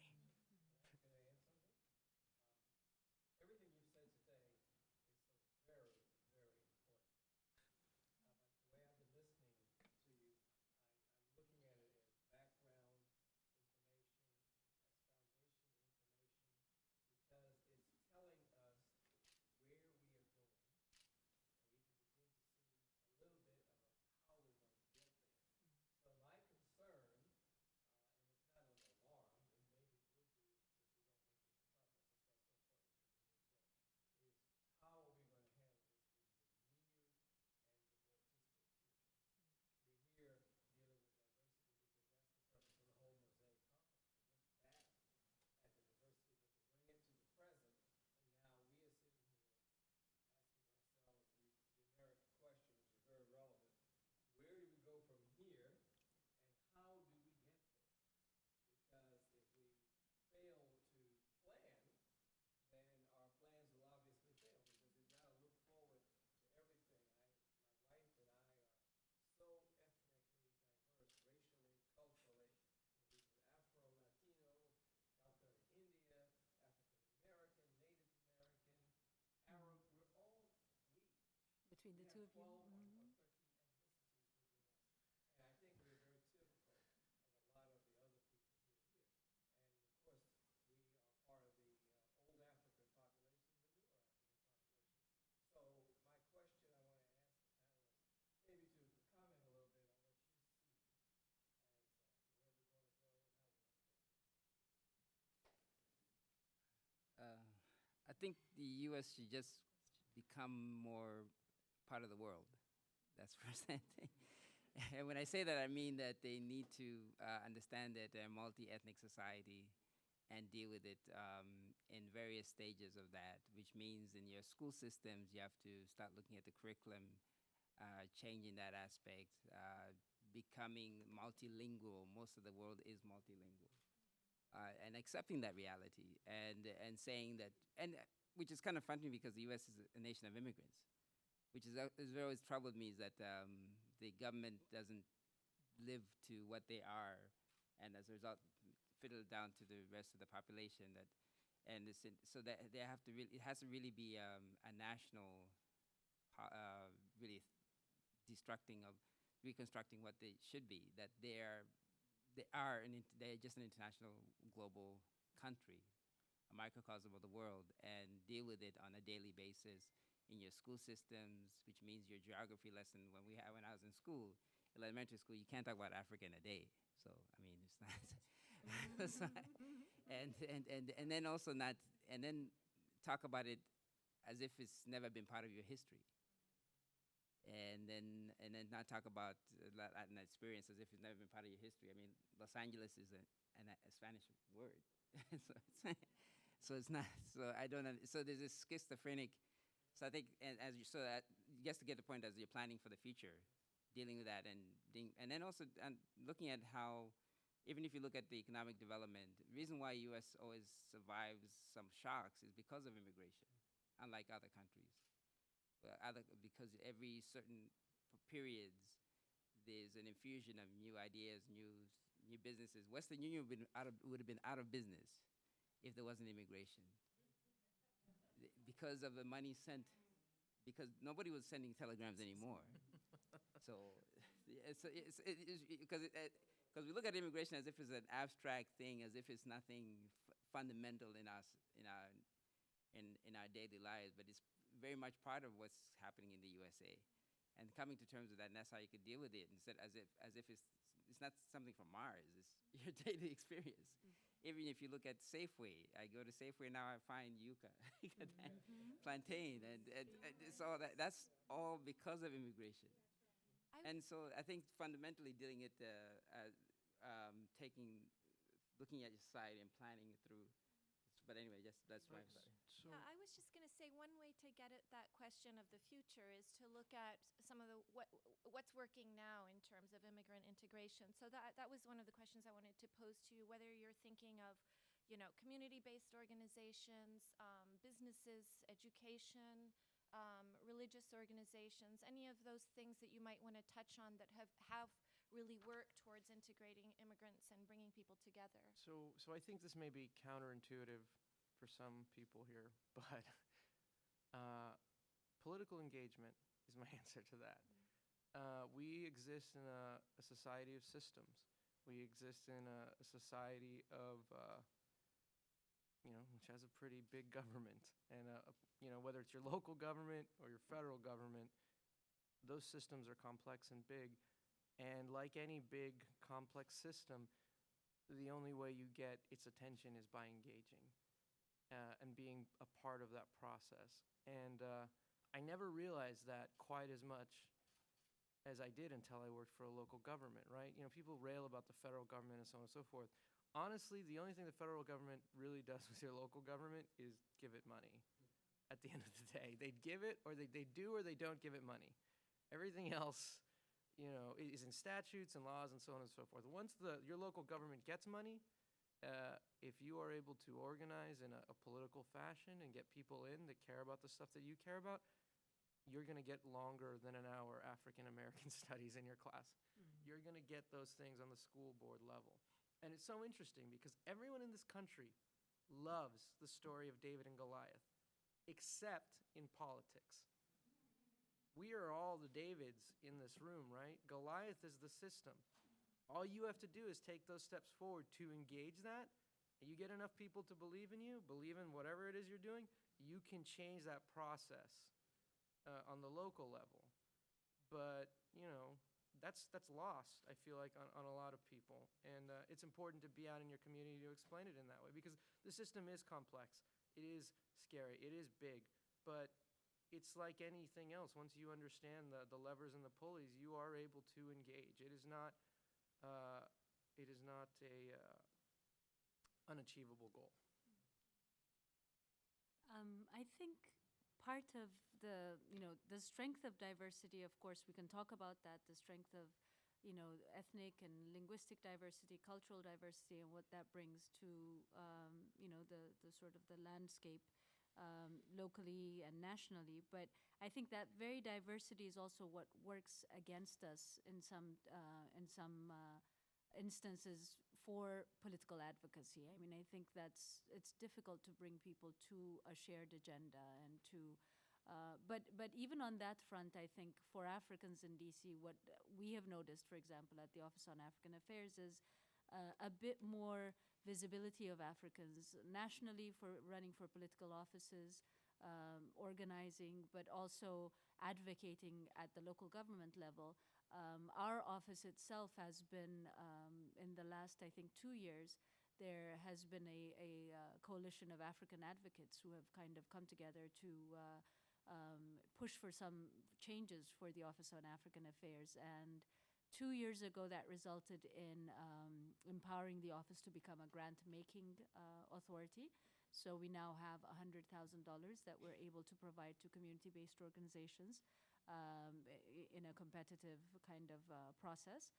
Between the two of you? I think the U.S. should just become more part of the world. That's first thing. And when I say that, I mean that they need to understand that they're a multi-ethnic society and deal with it in various stages of that, which means in your school systems, you have to start looking at the curriculum, changing that aspect, becoming multilingual. Most of the world is multilingual. And accepting that reality and saying that, and which is kind of funny because the U.S. is a nation of immigrants, which is always troubled me is that the government doesn't live to what they are, and as a result, fiddle down to the rest of the population. So that they have to really, it has to really be a national, really reconstructing what they should be. That they're just an international global country, a microcosm of the world, and deal with it on a daily basis in your school systems, which means your geography lesson. When I was in school, elementary school, you can't talk about Africa in a day. So I mean, it's not. and then also not, and then talk about it as if it's never been part of your history. And then not talk about Latin experience as if it's never been part of your history. I mean, Los Angeles is a Spanish word, so it's not. So I don't. So there's this schizophrenic. So I think, and as you saw that, just to get the point, as you're planning for the future, dealing with that, and then also looking at how, even if you look at the economic development, the reason why U.S. always survives some shocks is because of immigration, unlike other countries. Because every certain periods, there's an infusion of new ideas, new businesses. Western Union would have been out of business if there wasn't immigration, because of the money sent. Because nobody was sending telegrams anymore. So because we look at immigration as if it's an abstract thing, as if it's nothing fundamental in our daily lives, but it's very much part of what's happening in the USA, and coming to terms with that, and that's how you could deal with it, instead as if it's not something from Mars. It's your daily experience. Even if you look at Safeway, I go to Safeway now, I find yuca, plantain, and it's all that. That's all because of immigration. And so I think fundamentally dealing it, looking at your society and planning it through. But anyway, that's my thought. Yeah, I was just going to say one way to get at that question of the future is to look at some of what's working now in terms of immigrant integration. So that was one of the questions I wanted to pose to you, whether you're thinking of, community-based organizations, businesses, education, religious organizations, any of those things that you might want to touch on that have really worked towards integrating immigrants and bringing people together. So I think this may be counterintuitive for some people here, but political engagement is my answer to that. We exist in a society of systems. We exist in a society of, which has a pretty big government. And, whether it's your local government or your federal government, those systems are complex and big. And like any big, complex system, the only way you get its attention is by engaging and being a part of that process. And I never realized that quite as much as I did until I worked for a local government, right? People rail about the federal government and so on and so forth. Honestly, the only thing the federal government really does with your local government is give it money at the end of the day. They give it, or they do, or they don't give it money. Everything else is in statutes and laws and so on and so forth. Once your local government gets money, if you are able to organize in a political fashion and get people in that care about the stuff that you care about, you're going to get longer than an hour African American studies in your class. You're going to get those things on the school board level. And it's so interesting because everyone in this country loves the story of David and Goliath, except in politics. We are all the Davids in this room, right? Goliath is the system. All you have to do is take those steps forward to engage that. And you get enough people to believe in you, believe in whatever it is you're doing, you can change that process on the local level. But, that's lost, I feel like, on a lot of people. And it's important to be out in your community to explain it in that way, because the system is complex. It is scary. It is big. But it's like anything else. Once you understand the levers and the pulleys, you are able to engage. It is not a unachievable goal. I think part of the strength of diversity, of course, we can talk about that, the strength of, ethnic and linguistic diversity, cultural diversity, and what that brings to, the sort of the landscape locally and nationally. But I think that very diversity is also what works against us in some instances for political advocacy. I mean, I think it's difficult to bring people to a shared agenda and to, but even on that front, I think for Africans in DC, what we have noticed, for example, at the Office on African Affairs is a bit more visibility of Africans nationally for running for political offices, organizing, but also advocating at the local government level. Our office itself has been, in the last, I think, 2 years, there has been a coalition of African advocates who have kind of come together to push for some changes for the Office on African Affairs. And 2 years ago, that resulted in empowering the office to become a grant-making authority. So we now have $100,000 that we're able to provide to community-based organizations in a competitive kind of process.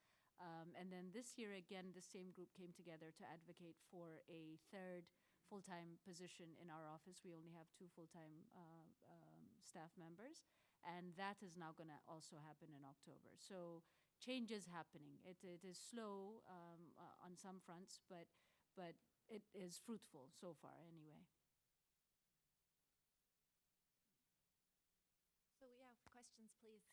And then this year, again, the same group came together to advocate for a third full-time position in our office. We only have 2 full-time staff members, and that is now going to also happen in October. So change is happening. It is slow on some fronts, but it is fruitful so far anyway. So we have questions, please.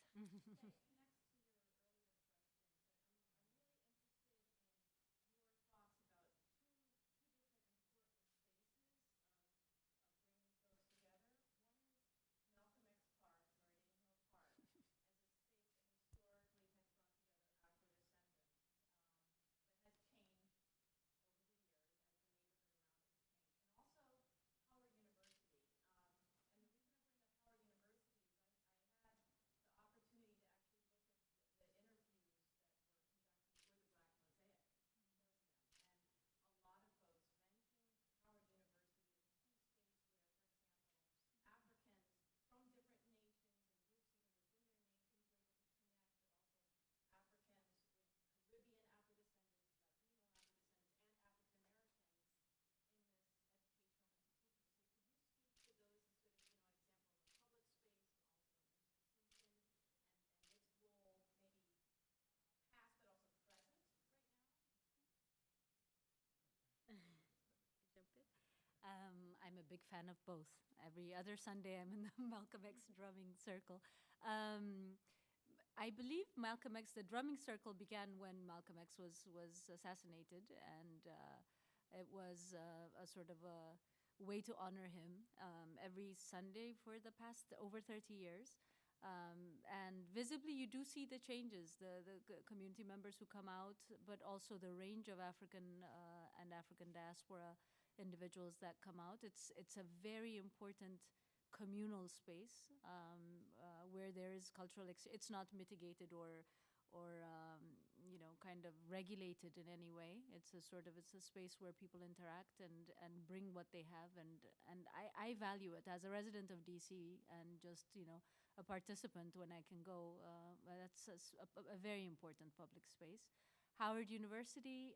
I'm a big fan of both. Every other Sunday, I'm in the Malcolm X drumming circle. I believe Malcolm X, the drumming circle began when Malcolm X was assassinated, and it was a sort of a way to honor him every Sunday for the past over 30 years. And visibly, you do see the changes, the community members who come out, but also the range of African and African diaspora individuals that come out. It's a very important communal space where there is cultural. It's not mitigated or kind of regulated in any way. It's a space where people interact and bring what they have, and I value it as a resident of D.C. and just a participant when I can go. That's a very important public space. Howard University.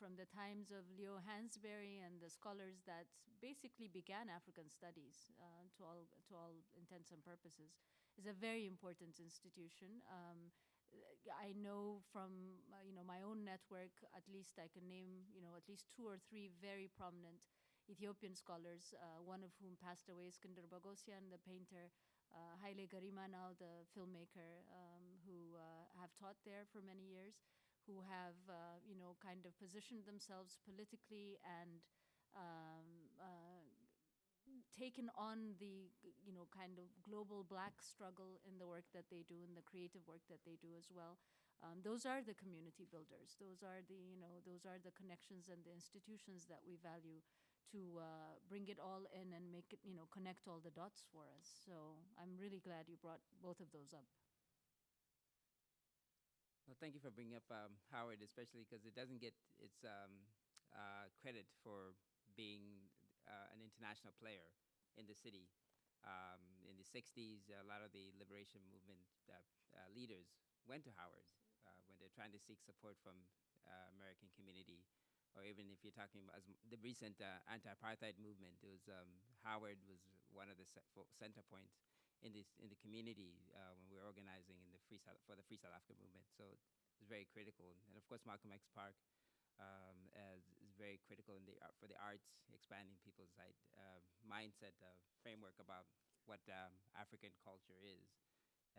From the times of Leo Hansberry and the scholars that basically began African studies to all intents and purposes, is a very important institution. I know from my own network, at least I can name at least 2 or 3 very prominent Ethiopian scholars, one of whom passed away, Iskender Bogosian, the painter, Haile Garima, now the filmmaker, who have taught there for many years, who have, kind of positioned themselves politically and taken on the, kind of global Black struggle in the work that they do, in the creative work that they do as well. Those are the community builders. Those are the connections and the institutions that we value to bring it all in and make it, connect all the dots for us. So I'm really glad you brought both of those up. Well, thank you for bringing up Howard, especially because it doesn't get its credit for being an international player in the city. In the 60s, a lot of the liberation movement leaders went to Howard when they're trying to seek support from American community, or even if you're talking about the recent anti-apartheid movement, it was Howard was one of the center points in the community when we were organizing in the for the Free South Africa movement. So it's very critical, and of course Malcolm X Park is very critical for the arts, expanding people's mindset, framework about what African culture is,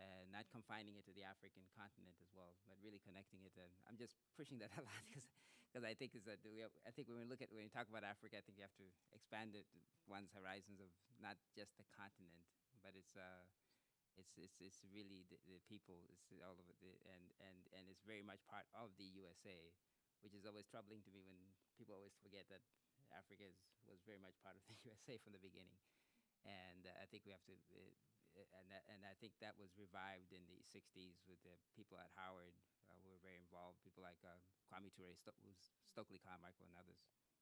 and not confining it to the African continent as well, but really connecting it. And I'm just pushing that a lot because I think I think when you talk about Africa, I think you have to expand one's horizons of not just the continent, but it's really the people. It's all of it, and it's very much part of the USA, which is always troubling to me when people always forget that Africa was very much part of the USA from the beginning. And I think we have to, and I think that was revived in the 60s with the people at Howard who were very involved, people like Kwame Ture, Stokely Carmichael, and others. Yeah.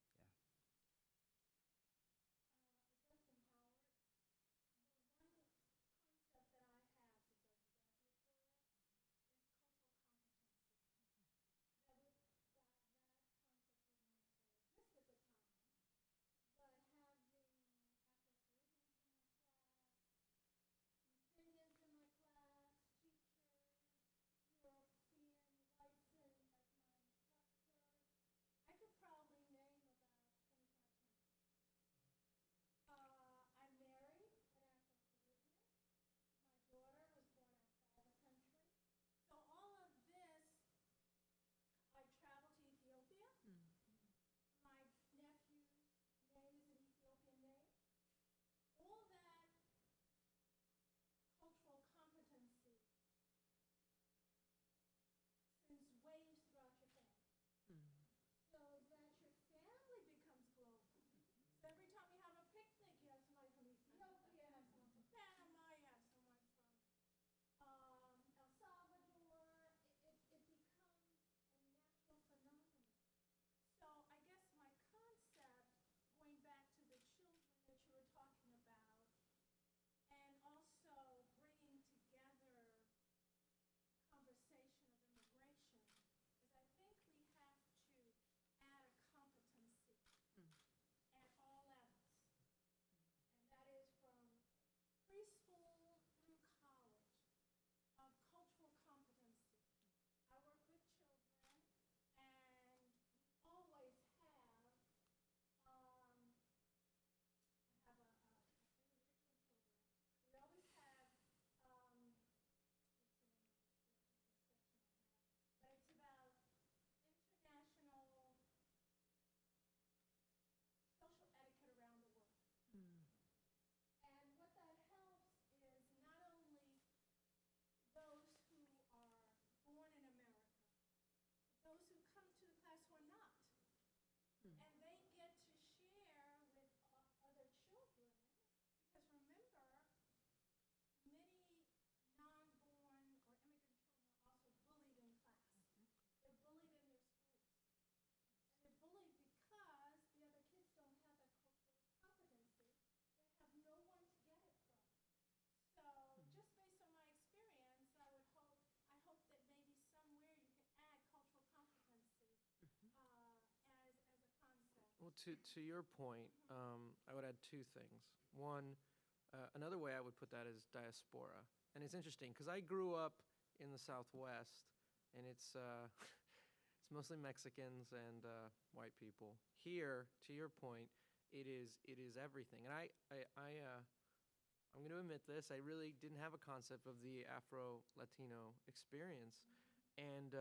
Well, to your point, I would add two things. One, another way I would put that is diaspora. And it's interesting because I grew up in the Southwest, and it's it's mostly Mexicans and white people. Here, to your point, it is everything. And I'm going to admit this: I really didn't have a concept of the Afro-Latino experience, and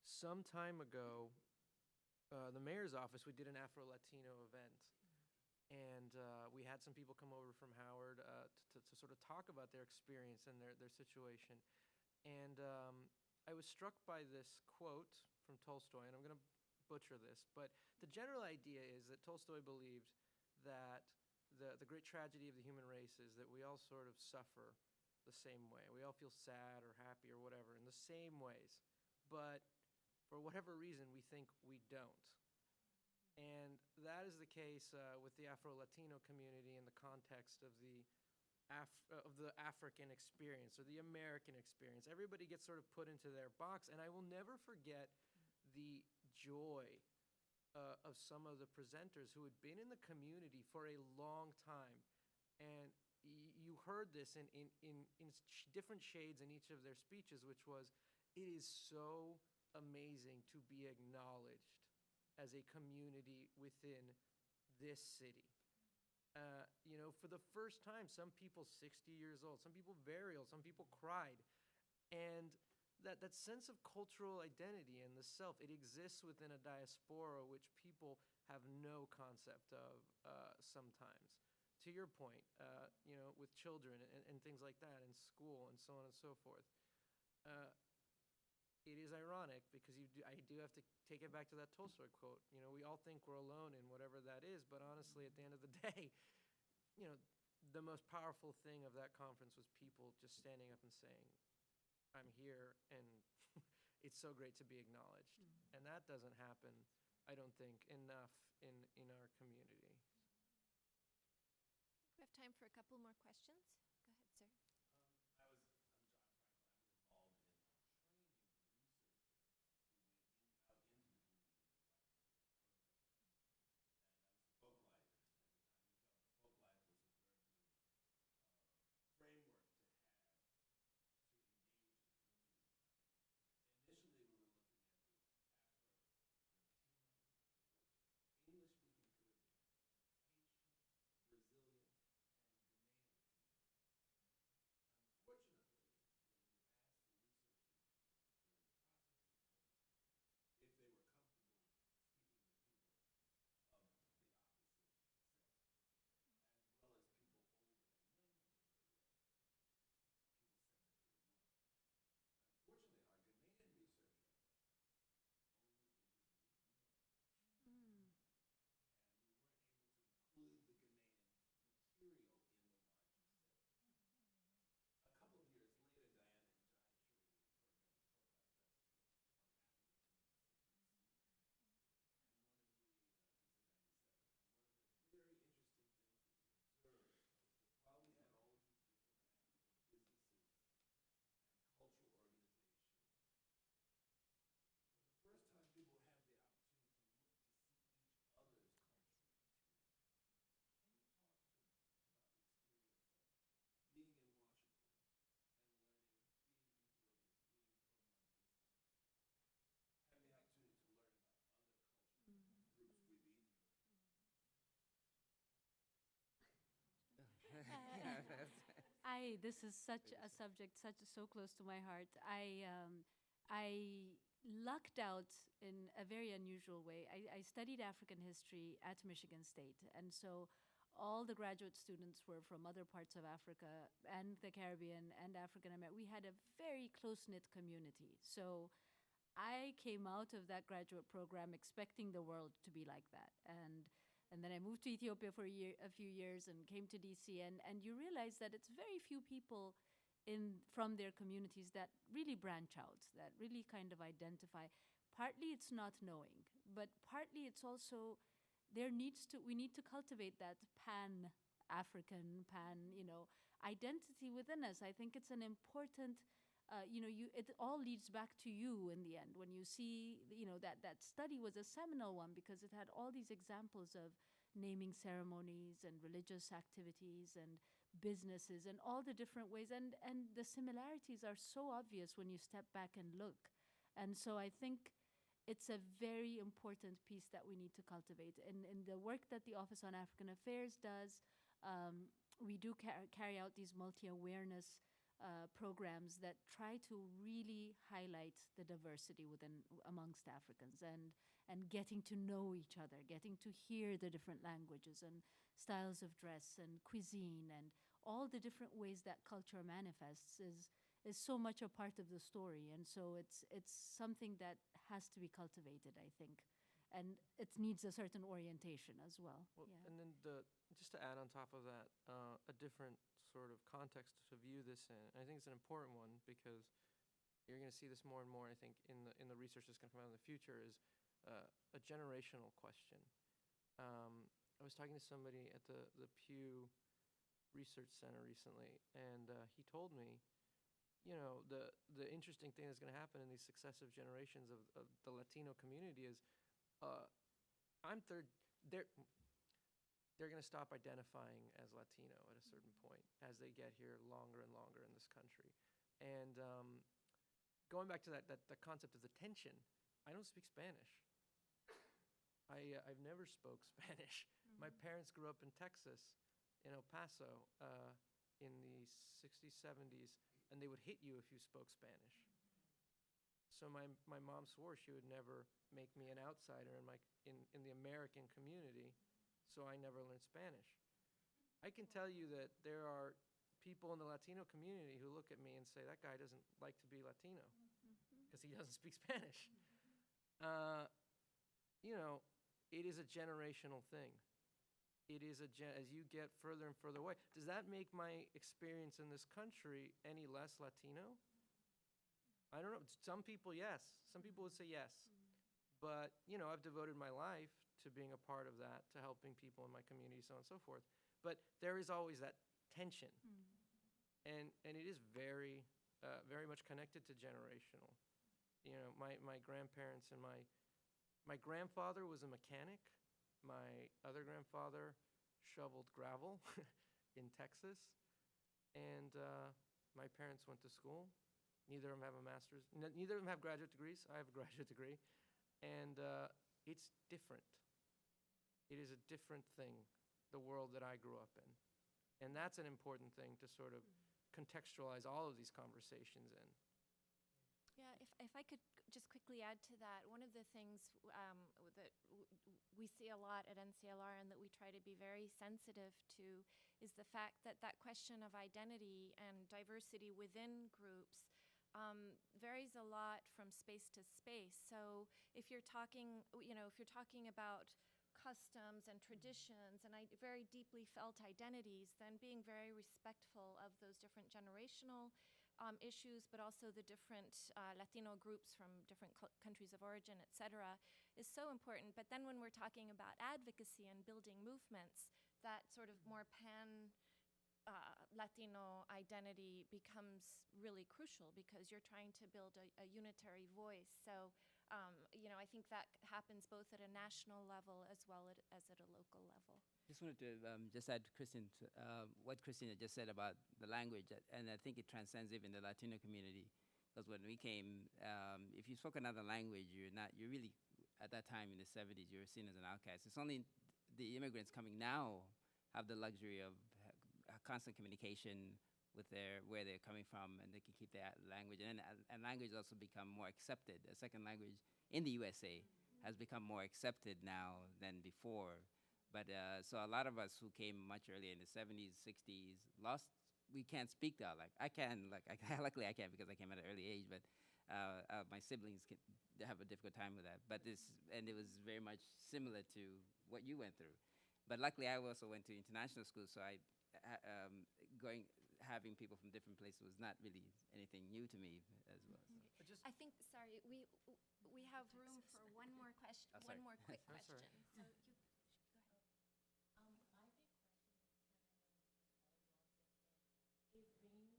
some time ago, the mayor's office, we did an Afro-Latino event. And we had some people come over from Howard to sort of talk about their experience and their situation. And I was struck by this quote from Tolstoy, and I'm going to butcher this, but the general idea is that Tolstoy believed that the great tragedy of the human race is that we all sort of suffer the same way. We all feel sad or happy or whatever in the same ways. But for whatever reason, we think we don't. And that is the case with the Afro-Latino community in the context of the African experience or the American experience. Everybody gets sort of put into their box, and I will never forget the joy of some of the presenters who had been in the community for a long time. And you heard this in different shades in each of their speeches, which was, it is so amazing to be acknowledged as a community within this city. For the first time, some people 60 years old, some people very old, some people cried. And that sense of cultural identity and the self, it exists within a diaspora which people have no concept of sometimes. To your point, with children and things like that in school and so on and so forth. it is ironic because I do have to take it back to that Tolstoy quote. You know, we all think we're alone in whatever that is, but honestly, at the end of the day, you know, the most powerful thing of that conference was people just standing up and saying, I'm here, and it's so great to be acknowledged. And that doesn't happen, I don't think, enough in our community. We have time for a couple more questions. Go ahead, sir. I'm John Franklin. I was involved in training the researchers who went out into the community with the Black Study program. And I was a folk life at the time. We felt that folk life was a very good framework to have to engage the community. Initially, we were looking at the Afro-Latino, English-speaking Caribbean, Haitian, Brazilian, and Ghanaian community. Unfortunately, when you ask the researchers during the process of training if they were comfortable speaking to people of the opposite sex, as well as people older and younger than they were, people said that they weren't. Unfortunately, our Ghanaian researcher at that time only interviewed men. And we weren't able to include the Ghanaian material in the larger study. A couple of years later, Diana and John curated a program at Folk Life Festival on African immigrants at DC. And one of the, this was in 97, and one of the very interesting things that we observed is that while we had all of these different African businesses and cultural organizations, for the first time people have the opportunity to look to see each other's cultural history. Can you talk to us about the experience of being in Washington and learning, being Ethiopian, being from Munthali, having the opportunity to learn about other cultural groups within your community? This is such a subject, so close to my heart. I lucked out in a very unusual way. I studied African history at Michigan State, and so all the graduate students were from other parts of Africa and the Caribbean and African American. We had a very close-knit community. So I came out of that graduate program expecting the world to be like that. And then I moved to Ethiopia for a few years and came to DC, and you realize that it's very few people from their communities that really branch out, that really kind of identify. Partly it's not knowing, but partly it's also we need to cultivate that pan-African, identity within us. I think it's an important, it all leads back to you in the end. When you see, that study was a seminal one because it had all these examples of naming ceremonies and religious activities and businesses and all the different ways. And the similarities are so obvious when you step back and look. And so I think it's a very important piece that we need to cultivate. In the work that the Office on African Affairs does, we do carry out these multi-awareness programs that try to really highlight the diversity amongst Africans and getting to know each other, getting to hear the different languages and styles of dress and cuisine and all the different ways that culture manifests is so much a part of the story. And so it's something that has to be cultivated, I think. And it needs a certain orientation as well. Yeah. And then just to add on top of that, a different sort of context to view this in. I think it's an important one because you're going to see this more and more, I think, in the research that's going to come out in the future is a generational question. I was talking to somebody at the Pew Research Center recently, and he told me, the interesting thing that's going to happen in these successive generations of the Latino community is I'm third. They're going to stop identifying as Latino at a certain point as they get here longer and longer in this country. And going back to the concept of the tension, I don't speak Spanish. I've never spoke Spanish. My parents grew up in Texas, in El Paso, in the 60s, 70s, and they would hit you if you spoke Spanish. So my mom swore she would never make me an outsider in the American community, so I never learned Spanish. I can tell you that there are people in the Latino community who look at me and say, that guy doesn't like to be Latino. because he doesn't speak Spanish. You know, it is a generational thing. It is as you get further and further away. Does that make my experience in this country any less Latino? I don't know. Some people, yes. Some people would say yes. But, you know, I've devoted my life to being a part of that, to helping people in my community, so on and so forth. But there is always that tension. And it is very, very much connected to generational. You know, my grandparents and my grandfather was a mechanic. My other grandfather shoveled gravel in Texas. And my parents went to school. Neither of them have a master's. Neither of them have graduate degrees. I have a graduate degree. And it's different. It is a different thing, the world that I grew up in. And that's an important thing to sort of contextualize all of these conversations in. Yeah, if I could just quickly add to that, one of the things that we see a lot at NCLR and that we try to be very sensitive to is the fact that that question of identity and diversity within groups varies a lot from space to space. So if you're talking, if you're talking about customs and traditions and very deeply felt identities, then being very respectful of those different generational issues, but also the different Latino groups from different countries of origin, et cetera, is so important. But then when we're talking about advocacy and building movements, that sort of more Latino identity becomes really crucial because you're trying to build a unitary voice. So, I think that happens both at a national level as well as at a local level. Just wanted to just add Kristian to, what Kristian had just said about the language, and I think it transcends even the Latino community. Because when we came, if you spoke another language, you're really, at that time in the 70s, you were seen as an outcast. It's only the immigrants coming now have the luxury of constant communication with where they're coming from, and they can keep their language. And language also become more accepted. A second language in the USA has become more accepted now than before. But so a lot of us who came much earlier in the 70s, 60s, we can't speak dialect. I can, luckily I can because I came at an early age, but my siblings they have a difficult time with that. But and it was very much similar to what you went through. But luckily I also went to international school, so having people from different places was not really anything new to me as well. So. I think, sorry, we have room for one more question, one more quick question. So you, go ahead. My big question is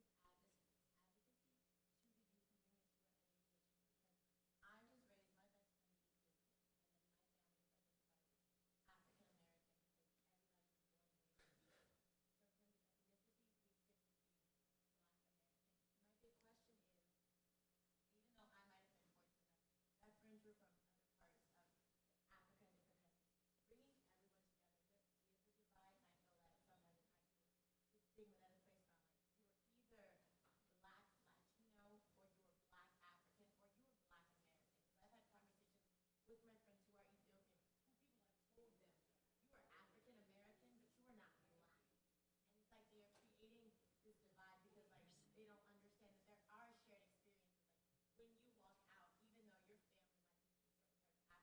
kind of what all you all just said, is bringing advocacy to the youth and bringing it to your education. Because I was raised, my best friend is Ethiopian, and then my family was identified as African American because everybody was born and raised in the youth. So in terms of ethnicity, we typically Black American. My big question is, even though I might have been fortunate enough, that friends were from other parts of Africa and different countries, bringing everyone together, there is a divide, and I feel that sometimes it's hard to stigma that is placed around, like, you were either Black Latino, or you were Black African, or you were Black American. Because I've had conversations with my friends who are Ethiopian, who people have told them, you are African American, but you are not Black. And it's like they are creating this divide because, like, they don't understand that there are shared experiences. Like, when you walk out, even though your family might be from certain parts of Africa, people still see you and you are still identified as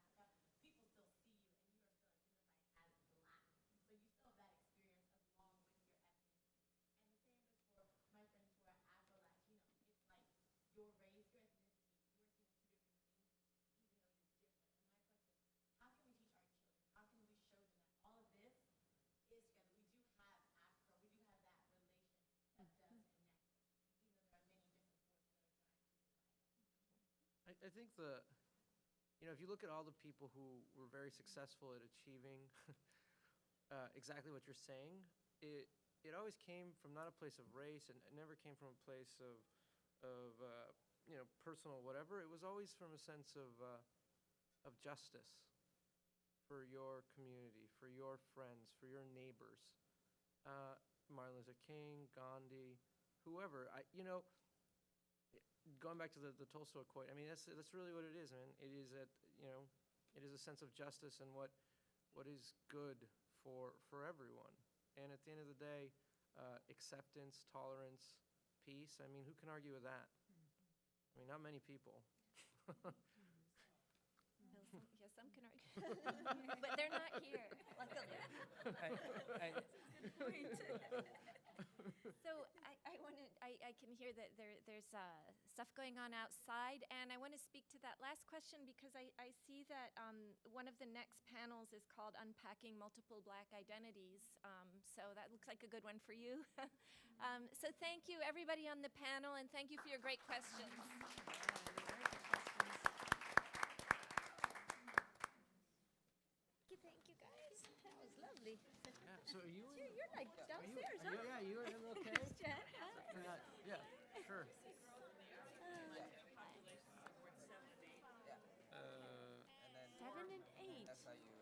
Black. So you still have that experience along with your ethnicity. And the same goes for my friends who are Afro-Latino. It's like your race, your ethnicity, you are seen as two different things, even though it is different. And my question is, how can we teach our children? How can we show them that all of this is together? We do have Afro, we do have that relation that does connect us, even though there are many different forces that are trying to divide us. I think if you look at all the people who were very successful at achieving exactly what you're saying, it always came from not a place of race, and it never came from a place of personal whatever. It was always from a sense of justice for your community, for your friends, for your neighbors. Martin Luther King, Gandhi, whoever. Going back to the Tolstoy quote, I mean, that's really what it is, man. It is it is a sense of justice and what is good for everyone. And at the end of the day, acceptance, tolerance, peace. I mean, who can argue with that? I mean, not many people. Well, some can argue, but they're not here, luckily. So I wanted, I can hear that there's stuff going on outside, and I want to speak to that last question because I see that one of the next panels is called Unpacking Multiple Black Identities. So that looks like a good one for you. So thank you, everybody on the panel, and thank you for your great questions. Thank you, guys. That was lovely. Yeah, so are you? You're like downstairs, huh? Yeah, you are okay? Jen, huh? Or not? Yeah, sure. And then 7 and 8. that's how you